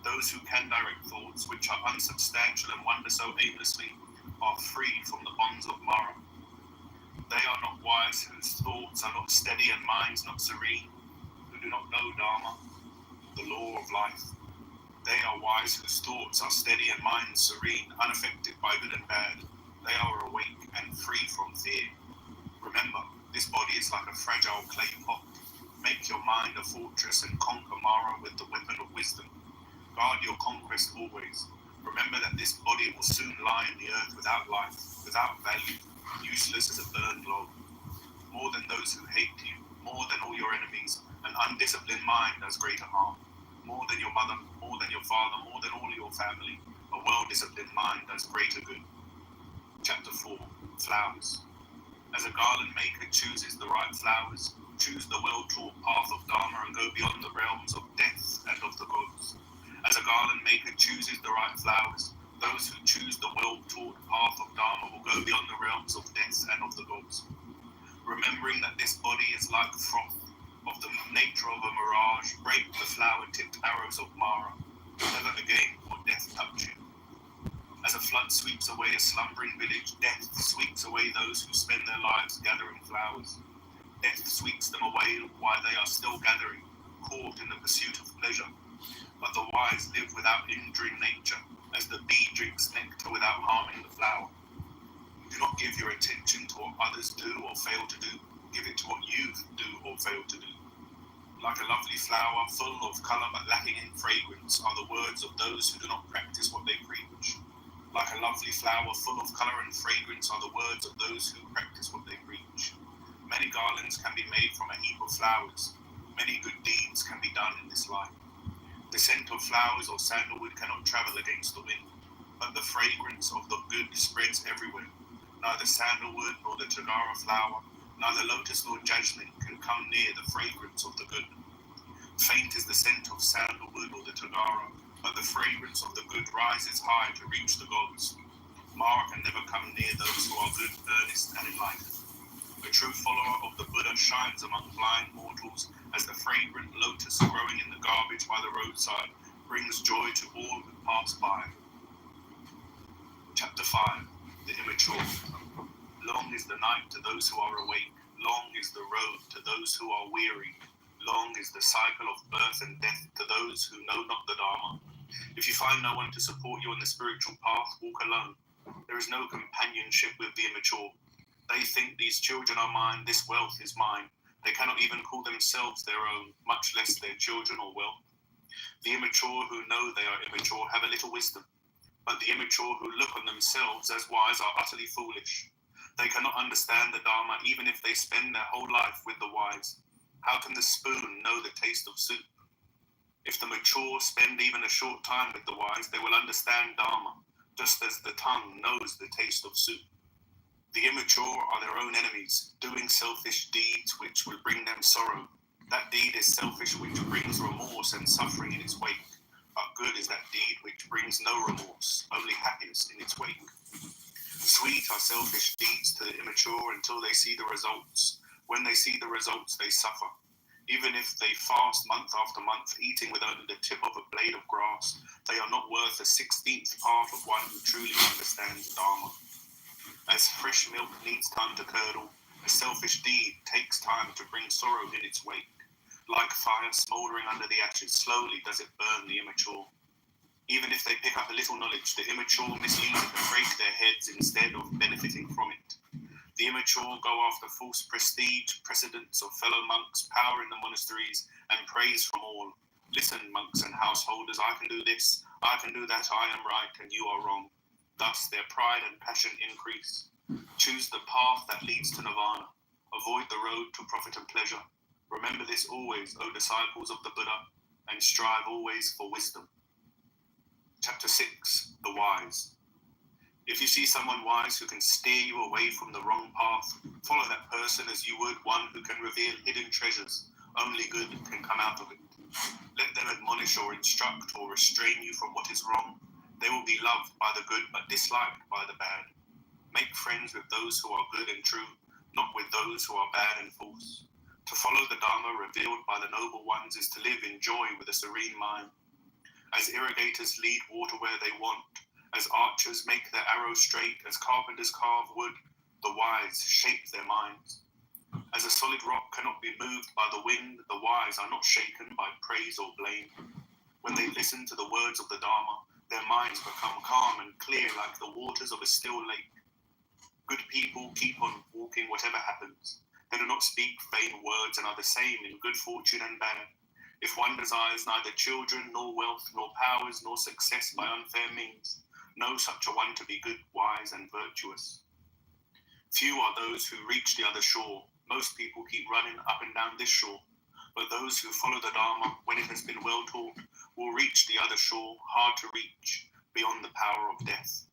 I: Those who can direct thoughts, which are unsubstantial and wander so aimlessly, are free from the bonds of Mara. They are not wise whose thoughts are not steady and minds not serene, who do not know Dharma, the law of life. They are wise whose thoughts are steady and minds serene, unaffected by good and bad. They are awake and free from fear. Remember, this body is like a fragile clay pot. Make your mind a fortress and conquer Mara with the weapon of wisdom. Guard your conquest always. Remember that this body will soon lie in the earth without life, without value, useless as a burned log. More than those who hate you, more than all your enemies, an undisciplined mind does greater harm. More than your mother, more than your father, more than all your family, a well-disciplined mind does greater good. Chapter 4, Flowers. As a garland maker chooses the right flowers, choose the well-taught path of Dharma and go beyond the realms of death and of the gods. As a garland maker chooses the right flowers, those who choose the well-taught path of Dharma will go beyond the realms of death and of the gods. Remembering that this body is like froth, of the nature of a mirage, break the flower-tipped arrows of Mara. Never again will death touch you. As a flood sweeps away a slumbering village, death sweeps away those who spend their lives gathering flowers. Death sweeps them away while they are still gathering, caught in the pursuit of pleasure. But the wise live without injuring nature, as the bee drinks nectar without harming the flower. Do not give your attention to what others do or fail to do. Give it to what you do or fail to do. Like a lovely flower, full of colour but lacking in fragrance, are the words of those who do not practice what they preach. Like a lovely flower, full of colour and fragrance, are the words of those who practice what they preach. Many garlands can be made from a heap of flowers. Many good deeds can be done in this life. The scent of flowers or sandalwood cannot travel against the wind, but the fragrance of the good spreads everywhere. Neither sandalwood nor the Tagara flower, neither lotus nor jasmine can come near the fragrance of the good. Faint is the scent of sandalwood or the Tagara, but the fragrance of the good rises high to reach the gods. Mara can never come near those who are good, earnest, and enlightened. A true follower of the Buddha shines among blind mortals as the fragrant lotus growing in the garbage by the roadside brings joy to all who pass by. Chapter 5, The Immature. Long is the night to those who are awake. Long is the road to those who are weary. Long is the cycle of birth and death to those who know not the Dharma. If you find no one to support you on the spiritual path, walk alone. There is no companionship with the immature. They think these children are mine, this wealth is mine. They cannot even call themselves their own, much less their children or wealth. The immature who know they are immature have a little wisdom, but the immature who look on themselves as wise are utterly foolish. They cannot understand the Dharma even if they spend their whole life with the wise. How can the spoon know the taste of soup? If the mature spend even a short time with the wise, they will understand Dharma, just as the tongue knows the taste of soup. The immature are their own enemies, doing selfish deeds which will bring them sorrow. That deed is selfish which brings remorse and suffering in its wake. But good is that deed which brings no remorse, only happiness in its wake. Sweet are selfish deeds to the immature until they see the results. When they see the results, they suffer. Even if they fast month after month, eating with only the tip of a blade of grass, they are not worth a 16th part of one who truly understands Dharma. As fresh milk needs time to curdle, a selfish deed takes time to bring sorrow in its wake. Like fire smouldering under the ashes, slowly does it burn the immature. Even if they pick up a little knowledge, the immature misuse it and break their heads instead of benefiting from it. The immature go after false prestige, precedence of fellow monks, power in the monasteries, and praise from all. Listen, monks and householders, I can do this, I can do that, I am right, and you are wrong. Thus their pride and passion increase. Choose the path that leads to nirvana. Avoid the road to profit and pleasure. Remember this always, O disciples of the Buddha, and strive always for wisdom. Chapter 6, The Wise. If you see someone wise who can steer you away from the wrong path, follow that person as you would one who can reveal hidden treasures. Only good can come out of it. Let them admonish or instruct or restrain you from what is wrong. They will be loved by the good but disliked by the bad. Make friends with those who are good and true, not with those who are bad and false. To follow the Dharma revealed by the noble ones is to live in joy with a serene mind. As irrigators lead water where they want, as archers make their arrows straight, as carpenters carve wood, the wise shape their minds. As a solid rock cannot be moved by the wind, the wise are not shaken by praise or blame. When they listen to the words of the Dharma, their minds become calm and clear like the waters of a still lake. Good people keep on walking whatever happens. They do not speak vain words and are the same in good fortune and bad. If one desires neither children, nor wealth, nor powers, nor success by unfair means, know such a one to be good, wise, and virtuous. Few are those who reach the other shore. Most people keep running up and down this shore. But those who follow the Dharma, when it has been well taught, will reach the other shore, hard to reach, beyond the power of death.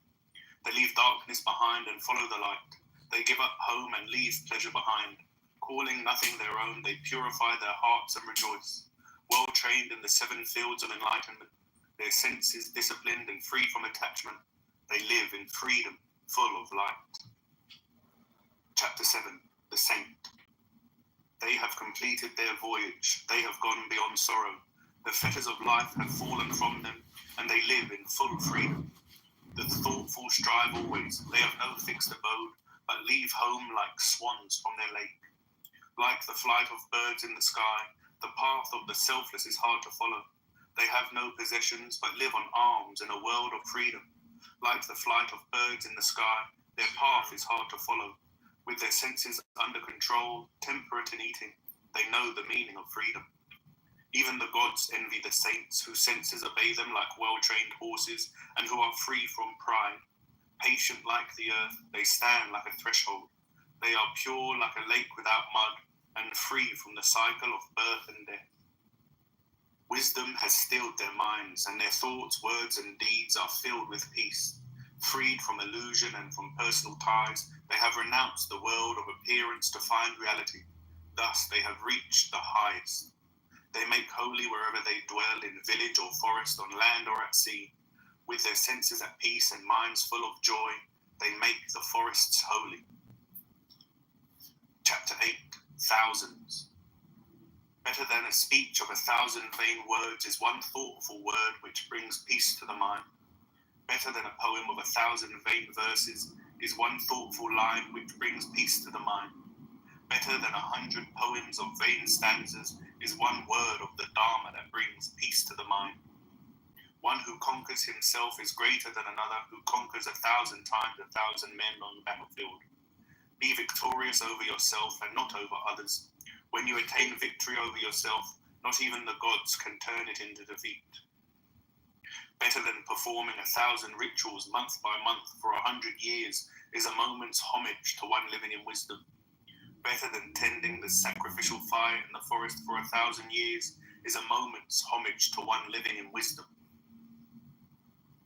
I: They leave darkness behind and follow the light. They give up home and leave pleasure behind. Calling nothing their own, they purify their hearts and rejoice. Well trained in the 7 fields of enlightenment, their senses disciplined and free from attachment, they live in freedom, full of light. Chapter 7, The Saint. They have completed their voyage, they have gone beyond sorrow. The fetters of life have fallen from them, and they live in full freedom. The thoughtful strive always, they have no fixed abode, but leave home like swans from their lake. Like the flight of birds in the sky, the path of the selfless is hard to follow. They have no possessions, but live on alms in a world of freedom. Like the flight of birds in the sky, their path is hard to follow. With their senses under control, temperate in eating, they know the meaning of freedom. Even the gods envy the saints, whose senses obey them like well-trained horses, and who are free from pride. Patient like the earth, they stand like a threshold. They are pure like a lake without mud, and free from the cycle of birth and death. Wisdom has stilled their minds, and their thoughts, words, and deeds are filled with peace. Freed from illusion and from personal ties, they have renounced the world of appearance to find reality. Thus they have reached the highest. They make holy wherever they dwell, in village or forest, on land or at sea. With their senses at peace and minds full of joy, they make the forests holy. Chapter 8, Thousands. Better than a speech of 1,000 vain words is one thoughtful word which brings peace to the mind. Better than a poem of 1,000 vain verses is one thoughtful line which brings peace to the mind. Better than 100 poems of vain stanzas is one word of the Dharma that brings peace to the mind. One who conquers himself is greater than another who conquers 1,000 times 1,000 men on the battlefield. Be victorious over yourself and not over others. When you attain victory over yourself, not even the gods can turn it into defeat. Better than performing 1,000 rituals month by month for 100 years is a moment's homage to one living in wisdom. Better than tending the sacrificial fire in the forest for 1,000 years is a moment's homage to one living in wisdom.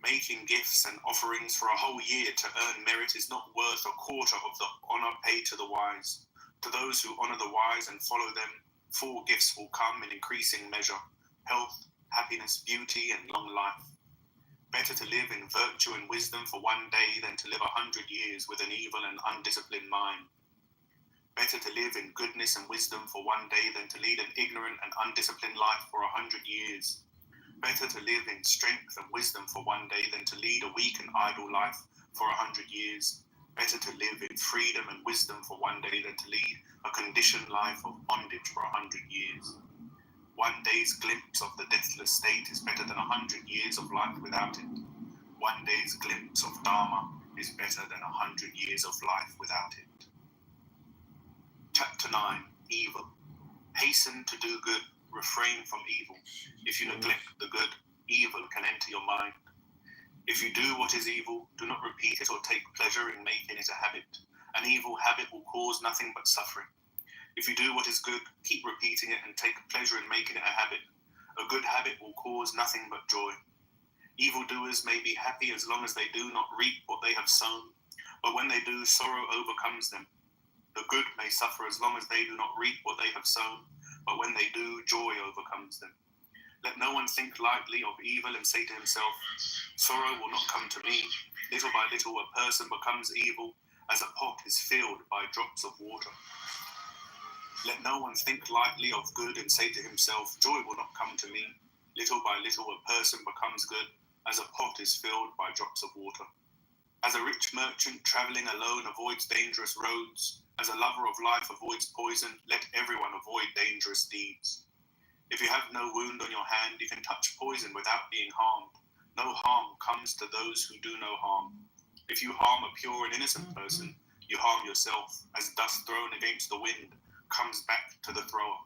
I: Making gifts and offerings for a whole year to earn merit is not worth a quarter of the honor paid to the wise. To those who honor the wise and follow them, 4 gifts will come in increasing measure: health, happiness, beauty, and long life. Better to live in virtue and wisdom for one day than to live 100 years with an evil and undisciplined mind. Better to live in goodness and wisdom for one day than to lead an ignorant and undisciplined life for 100 years. Better to live in strength and wisdom for one day than to lead a weak and idle life for 100 years. Better to live in freedom and wisdom for one day than to lead a conditioned life of bondage for 100 years. One day's glimpse of the deathless state is better than 100 years of life without it. One day's glimpse of Dharma is better than 100 years of life without it. Chapter 9, Evil. Hasten to do good, refrain from evil. If you neglect the good, evil can enter your mind. If you do what is evil, do not repeat it or take pleasure in making it a habit. An evil habit will cause nothing but suffering. If you do what is good, keep repeating it and take pleasure in making it a habit. A good habit will cause nothing but joy. Evildoers may be happy as long as they do not reap what they have sown, but when they do, sorrow overcomes them. The good may suffer as long as they do not reap what they have sown, but when they do, joy overcomes them. Let no one think lightly of evil and say to himself, sorrow will not come to me. Little by little a person becomes evil, as a pot is filled by drops of water. Let no one think lightly of good and say to himself, joy will not come to me. Little by little a person becomes good, as a pot is filled by drops of water. As a rich merchant travelling alone avoids dangerous roads, as a lover of life avoids poison, let everyone avoid dangerous deeds. If you have no wound on your hand, you can touch poison without being harmed. No harm comes to those who do no harm. If you harm a pure and innocent person, you harm yourself, as dust thrown against the wind comes back to the thrower.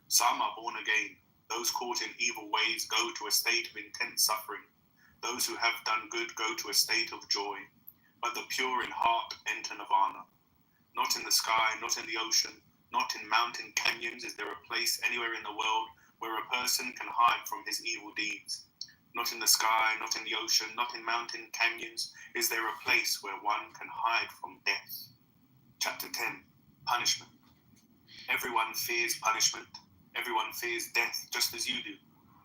I: Some are born again. Those caught in evil ways go to a state of intense suffering. Those who have done good go to a state of joy. But the pure in heart enter nirvana. Not in the sky, not in the ocean, not in mountain canyons is there a place anywhere in the world where a person can hide from his evil deeds. Not in the sky, not in the ocean, not in mountain canyons is there a place where one can hide from death. Chapter 10. Punishment. Everyone fears punishment. Everyone fears death just as you do.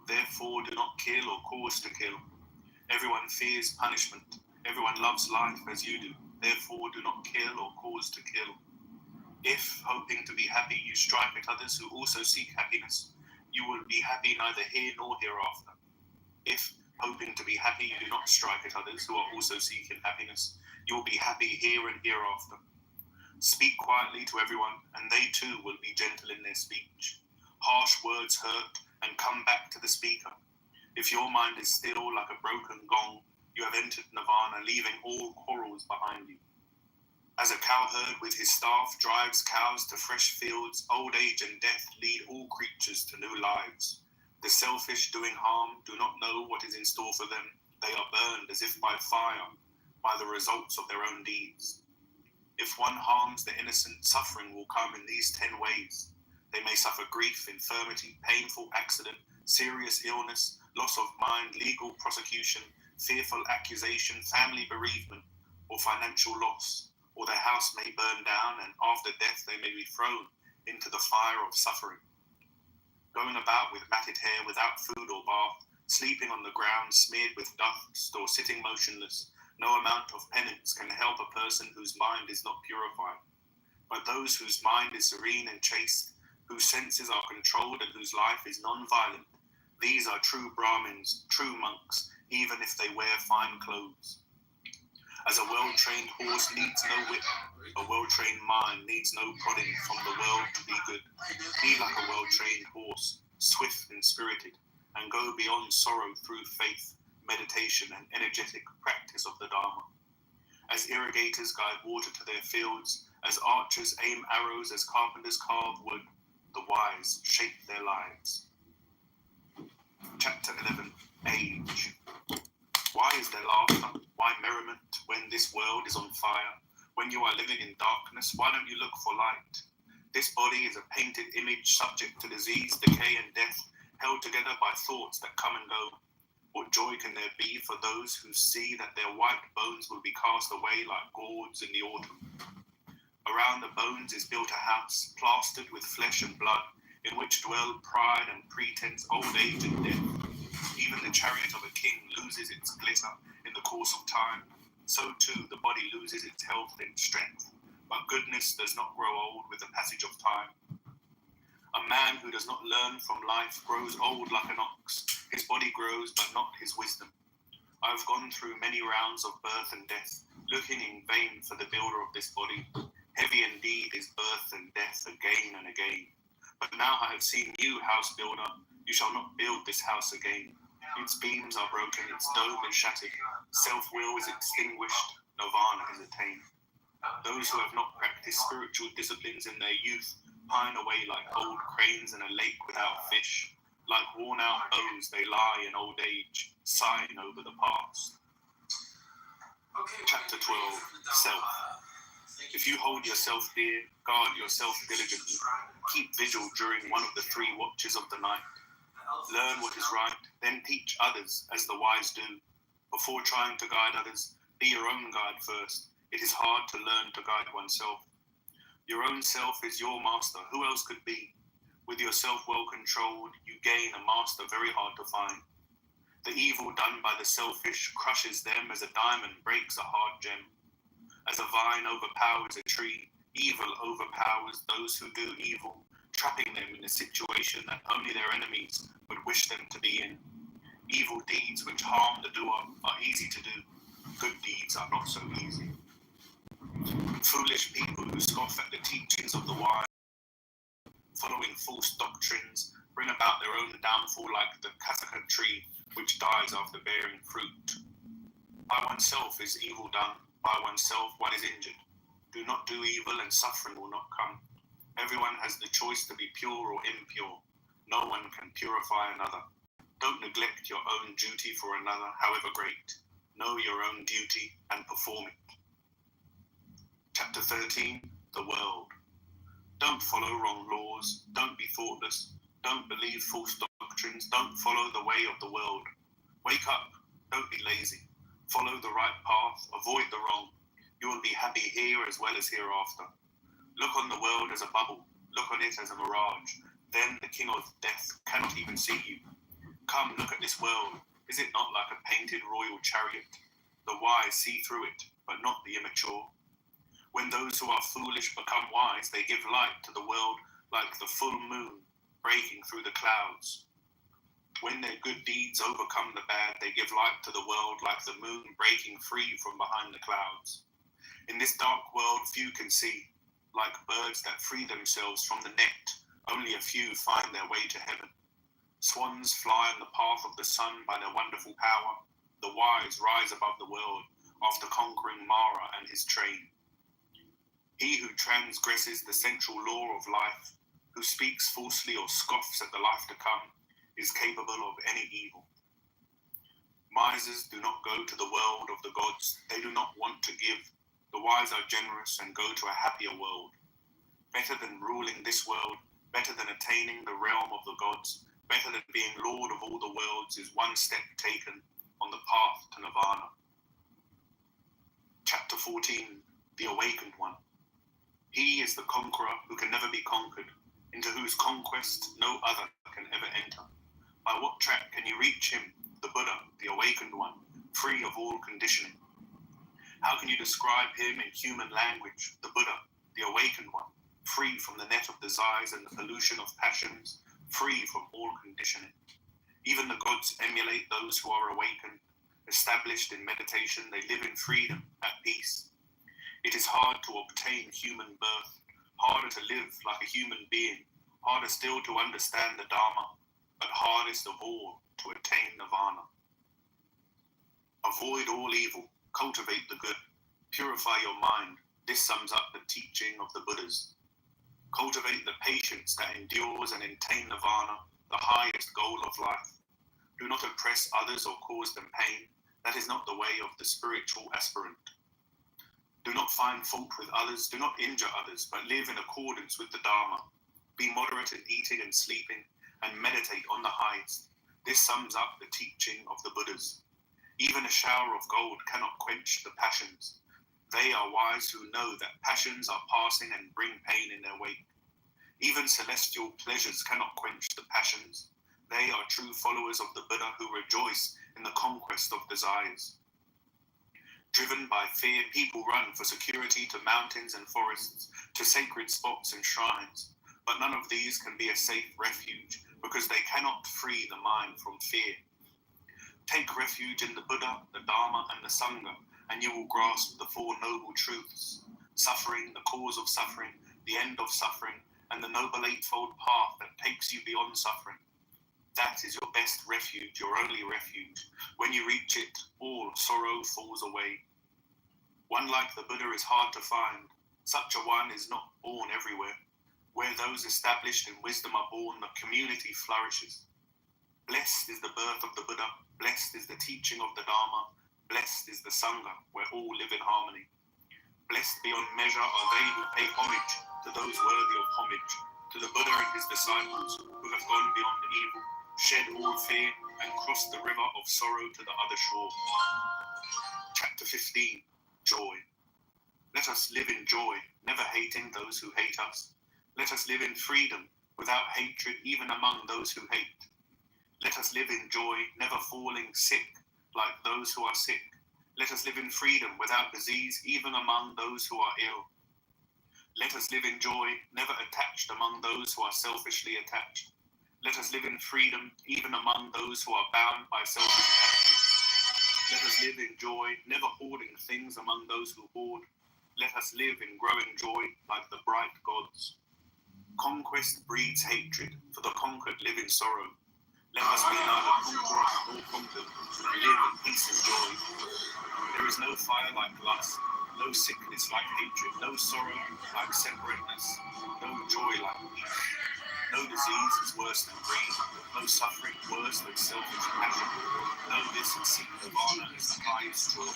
I: Therefore, do not kill or cause to kill. Everyone fears punishment. Everyone loves life as you do. Therefore, do not kill or cause to kill. If, hoping to be happy, you strike at others who also seek happiness, you will be happy neither here nor hereafter. If, hoping to be happy, you do not strike at others who are also seeking happiness, you will be happy here and hereafter. Speak quietly to everyone, and they too will be gentle in their speech. Harsh words hurt and come back to the speaker. If your mind is still like a broken gong, you have entered nirvana, leaving all quarrels behind you. As a cowherd with his staff drives cows to fresh fields, old age and death lead all creatures to new lives. The selfish doing harm do not know what is in store for them. They are burned as if by fire, by the results of their own deeds. If one harms the innocent, suffering will come in these 10 ways. They may suffer grief, infirmity, painful accident, serious illness, loss of mind, legal prosecution, fearful accusation, family bereavement, or financial loss, or their house may burn down, and after death they may be thrown into the fire of suffering. Going about with matted hair, without food or bath, sleeping on the ground smeared with dust, or sitting motionless, no amount of penance can help a person whose mind is not purified. But those whose mind is serene and chaste, whose senses are controlled and whose life is non-violent, these are true Brahmins, true monks, even if they wear fine clothes. As a well-trained horse needs no whip, a well-trained mind needs no prodding from the world to be good. Be like a well-trained horse, swift and spirited, and go beyond sorrow through faith, meditation, and energetic practice of the Dharma. As irrigators guide water to their fields, as archers aim arrows, as carpenters carve wood, the wise shape their lives. Chapter 11. Age. Why is there laughter? Why merriment when this world is on fire? When you are living in darkness, why don't you look for light? This body is a painted image subject to disease, decay, and death, held together by thoughts that come and go. What joy can there be for those who see that their white bones will be cast away like gourds in the autumn? Around the bones is built a house, plastered with flesh and blood, in which dwell pride and pretense, old age and death. Even the chariot of a king loses its glitter in the course of time. So too the body loses its health and strength. But goodness does not grow old with the passage of time. A man who does not learn from life grows old like an ox. His body grows, but not his wisdom. I have gone through many rounds of birth and death, looking in vain for the builder of this body. Heavy indeed is birth and death again and again. But now I have seen you, house builder. You shall not build this house again. Its beams are broken, its dome is shattered. Self-will is extinguished, nirvana is attained. Those who have not practiced spiritual disciplines in their youth pine away like old cranes in a lake without fish. Like worn-out bows, they lie in old age, sighing over the past. Chapter 12. Self. If you hold yourself dear, guard yourself diligently. Keep vigil during one of the 3 watches of the night. Learn what is right, then teach others as the wise do. Before trying to guide others, be your own guide first. It is hard to learn to guide oneself. Your own self is your master. Who else could be? With yourself well controlled, you gain a master very hard to find. The evil done by the selfish crushes them as a diamond breaks a hard gem. As a vine overpowers a tree, evil overpowers those who do evil, trapping them in a situation that only their enemies would wish them to be in. Evil deeds which harm the doer are easy to do. Good deeds are not so easy. Foolish people who scoff at the teachings of the wise, following false doctrines, bring about their own downfall like the cassia tree, which dies after bearing fruit. By oneself is evil done, by oneself one is injured. Do not do evil and suffering will not come. Everyone has the choice to be pure or impure. No one can purify another. Don't neglect your own duty for another, however great. Know your own duty and perform it. Chapter 13, the world. Don't follow wrong laws. Don't be thoughtless. Don't believe false doctrines. Don't follow the way of the world. Wake up. Don't be lazy. Follow the right path. Avoid the wrong. You will be happy here as well as hereafter. Look on the world as a bubble. Look on it as a mirage. Then the king of death cannot even see you. Come, look at this world. Is it not like a painted royal chariot? The wise see through it, but not the immature. When those who are foolish become wise, they give light to the world like the full moon breaking through the clouds. When their good deeds overcome the bad, they give light to the world like the moon breaking free from behind the clouds. In this dark world, few can see. Like birds that free themselves from the net, only a few find their way to heaven. Swans fly on the path of the sun by their wonderful power. The wise rise above the world after conquering Mara and his train. He who transgresses the central law of life, who speaks falsely or scoffs at the life to come, is capable of any evil. Misers do not go to the world of the gods. They do not want to give. The wise are generous and go to a happier world. Better than ruling this world, better than attaining the realm of the gods, better than being lord of all the worlds is one step taken on the path to nirvana. Chapter 14, the Awakened One. He is the conqueror who can never be conquered, into whose conquest no other can ever enter. By what track can you reach him, the Buddha, the Awakened One, free of all conditioning? How can you describe him in human language, the Buddha, the Awakened One, free from the net of desires and the pollution of passions, free from all conditioning? Even the gods emulate those who are awakened. Established in meditation, they live in freedom, at peace. It is hard to obtain human birth, harder to live like a human being, harder still to understand the Dharma, but hardest of all to attain nirvana. Avoid all evil, cultivate the good, purify your mind. This sums up the teaching of the Buddhas. Cultivate the patience that endures and attain nirvana, the highest goal of life. Do not oppress others or cause them pain. That is not the way of the spiritual aspirant. Do not find fault with others, do not injure others, but live in accordance with the Dharma. Be moderate in eating and sleeping, and meditate on the highest. This sums up the teaching of the Buddhas. Even a shower of gold cannot quench the passions. They are wise who know that passions are passing and bring pain in their wake. Even celestial pleasures cannot quench the passions. They are true followers of the Buddha who rejoice in the conquest of desires. Driven by fear, people run for security to mountains and forests, to sacred spots and shrines. But none of these can be a safe refuge because they cannot free the mind from fear. Take refuge in the Buddha, the Dharma, and the Sangha, and you will grasp the Four Noble Truths: suffering, the cause of suffering, the end of suffering, and the Noble Eightfold Path that takes you beyond suffering. That is your best refuge, your only refuge. When you reach it, all sorrow falls away. One like the Buddha is hard to find. Such a one is not born everywhere. Where those established in wisdom are born, the community flourishes. Blessed is the birth of the Buddha. Blessed is the teaching of the Dharma. Blessed is the Sangha, where all live in harmony. Blessed beyond measure are they who pay homage to those worthy of homage, to the Buddha and his disciples who have gone beyond evil, shed all fear, and crossed the river of sorrow to the other shore. Chapter 15. Joy. Let us live in joy, never hating those who hate us. Let us live in freedom, without hatred even among those who hate. Let us live in joy, never falling sick like those who are sick. Let us live in freedom, without disease even among those who are ill. Let us live in joy, never attached among those who are selfishly attached. Let us live in freedom, even among those who are bound by selfish attachment. Let us live in joy, never hoarding things among those who hoard. Let us live in growing joy like the bright gods. Conquest breeds hatred, for the conquered live in sorrow. Let us be neither conqueror nor conquered, and live in peace and joy. There is no fire like lust, no sickness like hatred, no sorrow like separateness, no joy like peace. No disease is worse than greed, no suffering worse than selfish passion. Know this and seek nirvana is the highest joy.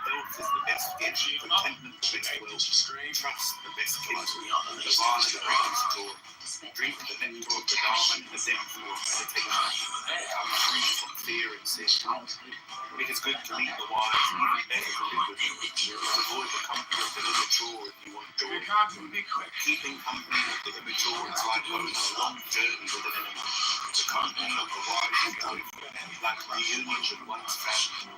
I: Health is the best gift, contentment the best wealth, trust the best kinsman, nirvana the greatest joy. Drink the nectar of the Dharma in the depth of meditation, and become free from fear and sin. It is good to meet the wise, even better to live with them. Avoid the company of the immature if you want joy. Keeping company with the immature is like going on a long journey with an enemy. The company of the wise is joyful, like reunion with one's family.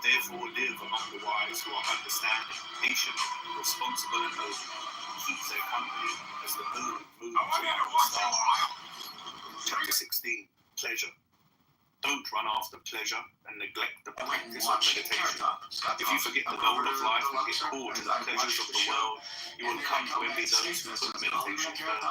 I: Therefore live among the wise who are understanding, patient, responsible and noble. Keep their company as the moon moves around the star. Chapter 16. Pleasure. Don't run after pleasure and neglect the practice of meditation. If you forget the goal of life and get caught in the pleasures of the world, you will come to envy those who put meditation first.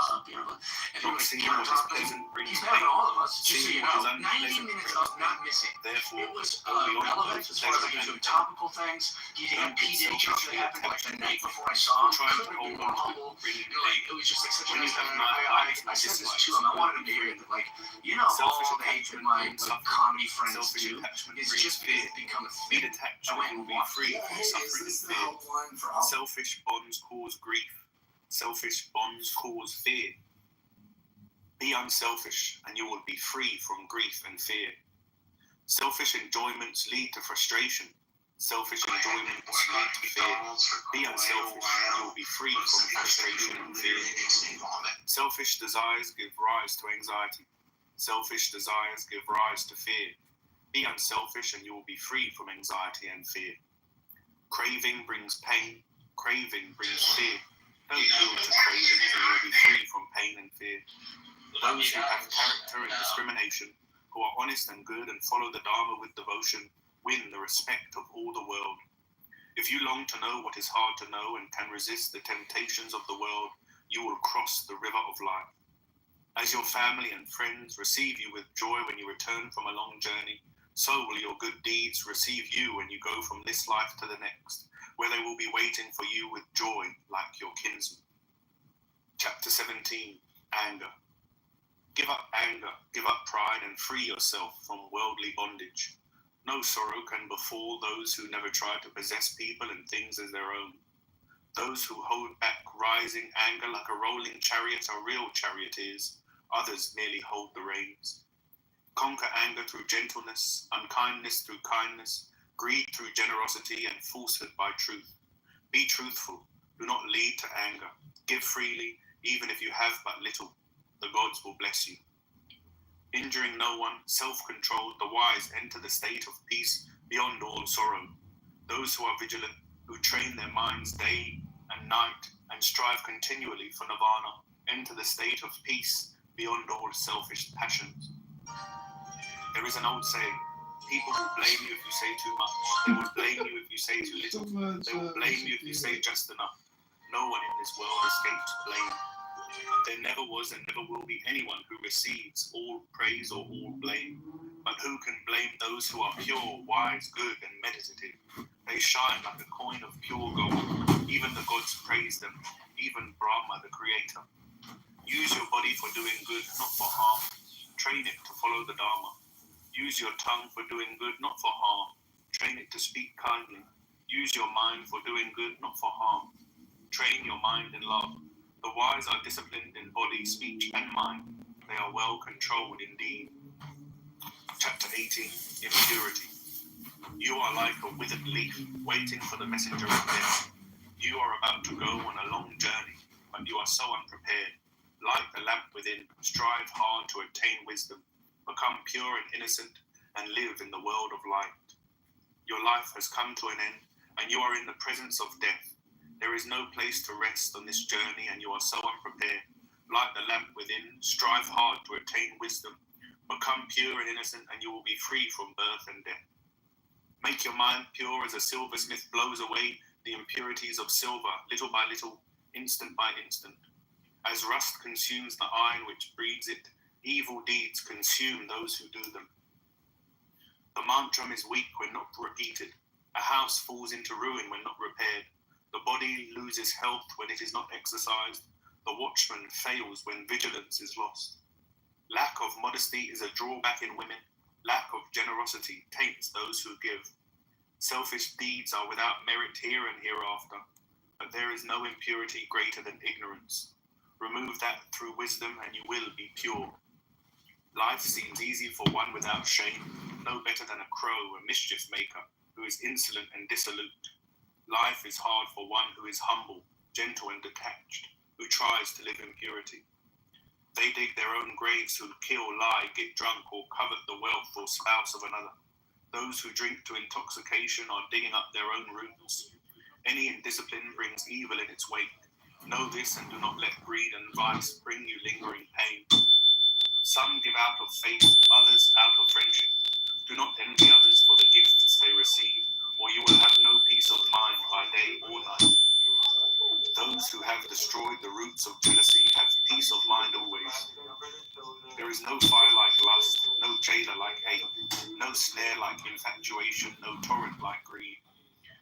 I: Not seeing what is pleasant brings pain. Seeing what is unpleasant brings pain. Therefore, go beyond those pleasure and
B: topical things. You did PJ that happened like the night before I saw him.
I: trying to hold on to bringing pain.
B: It was just like such
I: When you have neither
B: I said this to him. I wanted him to hear it. Like, you know,
I: selfish
B: all the hatred my comedy friends
I: selfish
B: do
I: attachment
B: is
I: brings
B: just
I: fear.
B: become a
I: Be
B: thing.
I: detached and will be free from suffering and fear. Selfish bonds cause grief. Selfish bonds cause fear. Be unselfish and you will be free from grief and fear. Selfish enjoyments lead to frustration. Selfish enjoyments lead to fear. Be unselfish and you will be free from frustration and fear. Selfish desires give rise to anxiety. Selfish desires give rise to fear. Be unselfish and you will be free from anxiety and fear. Craving brings pain. Craving brings fear. Don't yield to cravings and you will be free from pain and fear. Those who have character and discrimination, who are honest and good and follow the Dharma with devotion, win the respect of all the world. If you long to know what is hard to know and can resist the temptations of the world, you will cross the river of life. As your family and friends receive you with joy when you return from a long journey, so will your good deeds receive you when you go from this life to the next, where they will be waiting for you with joy like your kinsmen. Chapter 17. Anger. Give up anger, give up pride, and free yourself from worldly bondage. No sorrow can befall those who never try to possess people and things as their own. Those who hold back rising anger like a rolling chariot are real charioteers. Others merely hold the reins. Conquer anger through gentleness, unkindness through kindness, greed through generosity, and falsehood by truth. Be truthful. Do not lead to anger. Give freely, even if you have but little. The gods will bless you. Injuring no one, self-controlled, the wise enter the state of peace beyond all sorrow. Those who are vigilant, who train their minds day and night and strive continually for nirvana, enter the state of peace beyond all selfish passions. There is an old saying, people will blame you if you say too much. They will blame you if you say too little. They will blame you if you say just enough. No one in this world escapes blame. There never was and never will be anyone who receives all praise or all blame. But who can blame those who are pure, wise, good, and meditative? They shine like a coin of pure gold. Even the gods praise them, even Brahma, the creator. Use your body for doing good, not for harm. Train it to follow the Dharma. Use your tongue for doing good, not for harm. Train it to speak kindly. Use your mind for doing good, not for harm. Train your mind in love. The wise are disciplined in body, speech, and mind. They are well controlled indeed. Chapter 18, Impurity. You are like a withered leaf, waiting for the messenger of death. You are about to go on a long journey, but you are so unprepared. Light the lamp within, strive hard to attain wisdom, become pure and innocent, and live in the world of light. Your life has come to an end, and you are in the presence of death. There is no place to rest on this journey, and you are so unprepared. Light the lamp within, strive hard to attain wisdom, become pure and innocent, and you will be free from birth and death. Make your mind pure as a silversmith blows away the impurities of silver, little by little, instant by instant. As rust consumes the iron which breeds it, evil deeds consume those who do them. The mantra is weak when not repeated. A house falls into ruin when not repaired. The body loses health when it is not exercised. The watchman fails when vigilance is lost. Lack of modesty is a drawback in women. Lack of generosity taints those who give. Selfish deeds are without merit here and hereafter, but there is no impurity greater than ignorance. Remove that through wisdom and you will be pure. Life seems easy for one without shame, no better than a crow, a mischief maker, who is insolent and dissolute. Life is hard for one who is humble, gentle and detached, who tries to live in purity. They dig their own graves who kill, lie, get drunk, or covet the wealth or spouse of another. Those who drink to intoxication are digging up their own roots. Any indiscipline brings evil in its wake. Know this and do not let greed and vice bring you lingering pain. Some give out of faith, others out of friendship. Do not envy others for the gifts they receive, or you will have no peace of mind by day or night. Those who have destroyed the roots of jealousy have peace of mind always. There is no fire like lust, no jailer like hate, no snare like infatuation, no torrent like greed.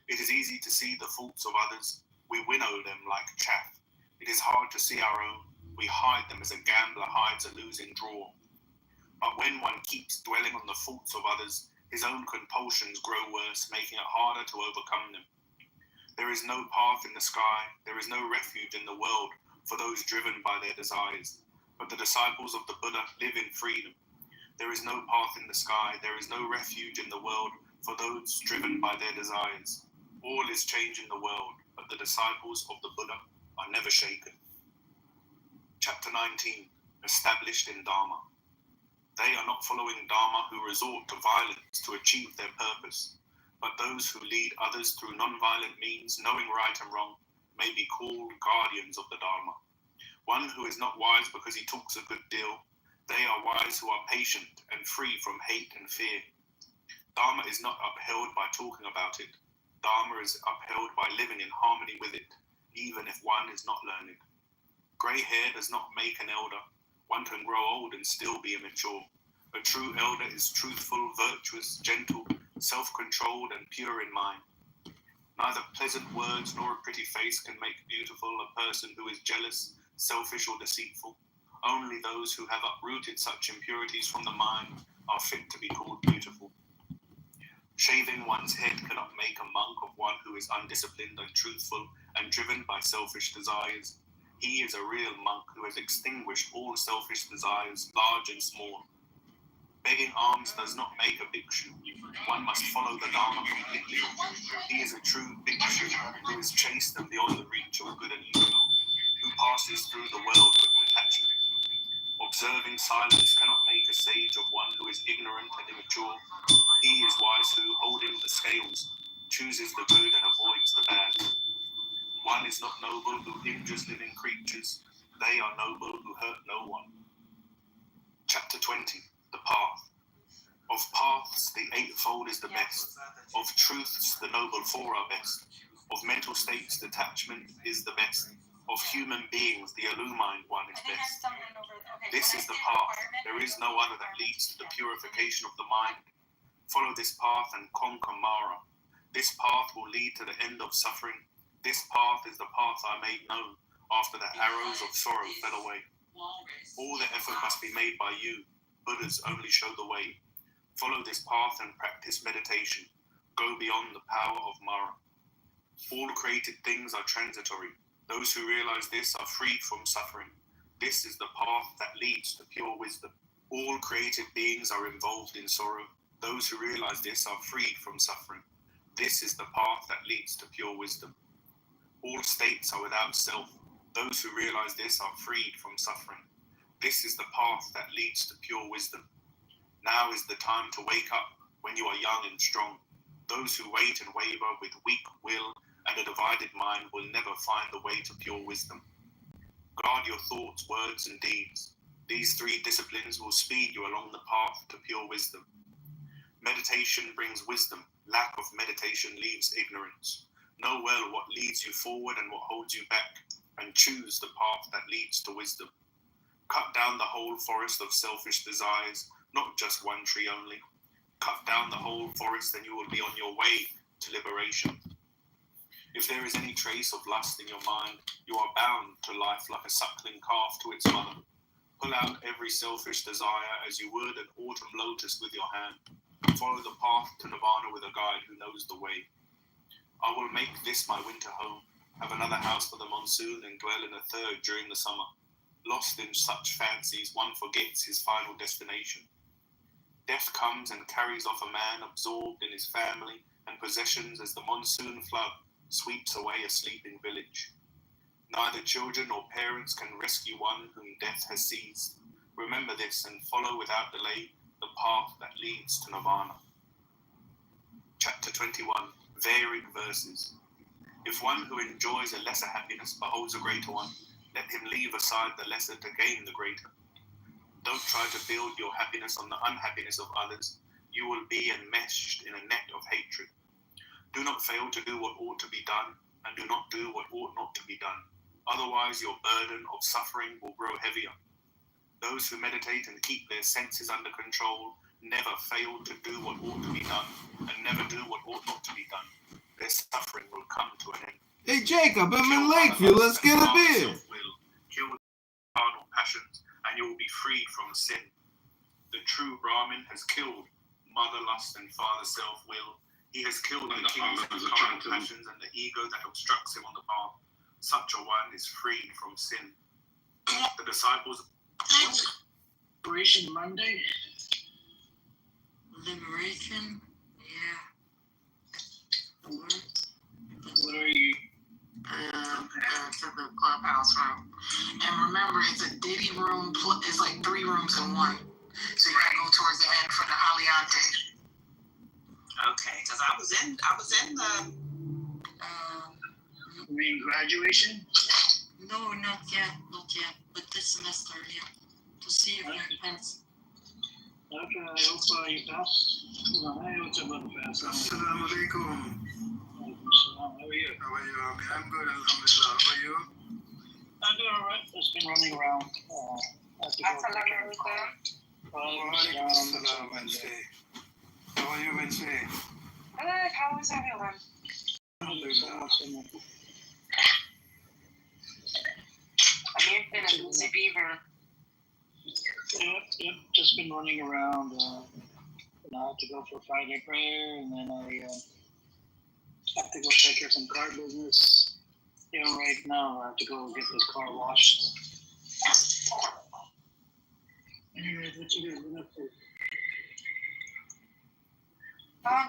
I: It is easy to see the faults of others. We winnow them like chaff. It is hard to see our own. We hide them as a gambler hides a losing draw. But when one keeps dwelling on the faults of others, his own compulsions grow worse, making it harder to overcome them. There is no path in the sky, there is no refuge in the world for those driven by their desires. But the disciples of the Buddha live in freedom. There is no path in the sky, there is no refuge in the world for those driven by their desires. All is change in the world, but the disciples of the Buddha are never shaken. Chapter 19, Established in Dharma. They are not following Dharma who resort to violence to achieve their purpose, but those who lead others through non-violent means, knowing right and wrong, may be called guardians of the Dharma. One who is not wise because he talks a good deal, they are wise who are patient and free from hate and fear. Dharma is not upheld by talking about it. Dharma is upheld by living in harmony with it, even if one is not learned. Grey hair does not make an elder. One can grow old and still be immature. A true elder is truthful, virtuous, gentle, self-controlled, and pure in mind. Neither pleasant words nor a pretty face can make beautiful a person who is jealous, selfish, or deceitful. Only those who have uprooted such impurities from the mind are fit to be called beautiful. Shaving one's head cannot make a monk of one who is undisciplined, untruthful, and driven by selfish desires. He is a real monk who has extinguished all selfish desires, large and small. Begging alms does not make a bhikshu. One must follow the Dharma completely. He is a true bhikshu who is chaste and beyond the reach of good and evil, who passes through the world with detachment. Observing silence cannot make a sage of one who is ignorant and immature. He is wise who, holding the scales, chooses the good and avoids the bad. One is not noble who injures living creatures. They are noble who hurt no one. Chapter 20, The Path. Of paths, the eightfold is the best. Of truths, the noble four are best. Of mental states, detachment is the best. Of human beings, the illumined one is best. This is the path. There is no other that leads to the purification of the mind. Follow this path and conquer Mara. This path will lead to the end of suffering. This path is the path I made known after the arrows of sorrow fell away. All the effort must be made by you. Buddhas only show the way. Follow this path and practice meditation. Go beyond the power of Mara. All created things are transitory. Those who realize this are freed from suffering. This is the path that leads to pure wisdom. All created beings are involved in sorrow. Those who realize this are freed from suffering. This is the path that leads to pure wisdom. All states are without self. Those who realize this are freed from suffering. This is the path that leads to pure wisdom. Now is the time to wake up when you are young and strong. Those who wait and waver with weak will and a divided mind will never find the way to pure wisdom. Guard your thoughts, words, and deeds. These three disciplines will speed you along the path to pure wisdom. Meditation brings wisdom. Lack of meditation leaves ignorance. Know well what leads you forward and what holds you back, and choose the path that leads to wisdom. Cut down the whole forest of selfish desires, not just one tree only. Cut down the whole forest and you will be on your way to liberation. If there is any trace of lust in your mind, you are bound to life like a suckling calf to its mother. Pull out every selfish desire as you would an autumn lotus with your hand. Follow the path to nirvana with a guide who knows the way. I will make this my winter home, have another house for the monsoon, and dwell in a third during the summer. Lost in such fancies, one forgets his final destination. Death comes and carries off a man absorbed in his family and possessions as the monsoon flood sweeps away a sleeping village. Neither children nor parents can rescue one whom death has seized. Remember this and follow without delay the path that leads to nirvana. Chapter 21. Varied verses. If one who enjoys a lesser happiness beholds a greater one, let him leave aside the lesser to gain the greater. Don't try to build your happiness on the unhappiness of others. You will be enmeshed in a net of hatred. Do not fail to do what ought to be done, and do not do what ought not to be done. Otherwise, your burden of suffering will grow heavier. Those who meditate and keep their senses under control never fail to do what ought to be done, and never do what ought not to be done. Their suffering will come to an end.
J: Hey Jacob, I'm in Lakeview. Let's get a beer.
I: Kill carnal passions, and you will be freed from sin. The true Brahmin has killed mother lust and father self-will. He has killed the kings of carnal passions and the ego that obstructs him on the path. Such a one is freed from sin. The disciples.
K: Liberation Monday.
D: Liberation? Yeah.
K: What are you?
D: To the clubhouse room. And remember, it's a Diddy room. It's like 3 rooms in one. So you gotta go towards the end for the Haliante. Okay, because I was in the.
K: You mean graduation?
D: No, not yet. But this semester, yeah. To see if you pass.
K: Okay, I hope you pass. I hope it's about to pass.
J: Assalamu alaikum.
K: How are you?
J: How are you? I'm good, alhamdulillah. How are you?
K: I'm doing alright. Just been running around. I have to go
J: Walaikum assalam, Wednesday. How are you, Wednesday?
L: Good. How is everyone?
J: Alhamdulillah.
L: I'm here in a busy beaver.
K: Yep. Just been running around. I have to go for Friday prayer, and then I have to go take care of some car business. Right now I have to go get this car washed. Anyways, what you guys been up to?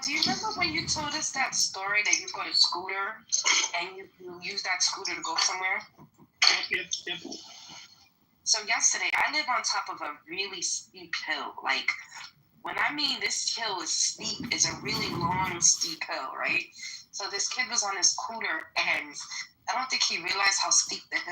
L: Do you remember when you told us that story that you got a scooter and you use that scooter to go somewhere?
K: Yep.
L: So yesterday, I live on top of a really steep hill. Like, when I mean this hill is steep, it's a really long, steep hill, right? So this kid was on his scooter, and I don't think he realized how steep the hill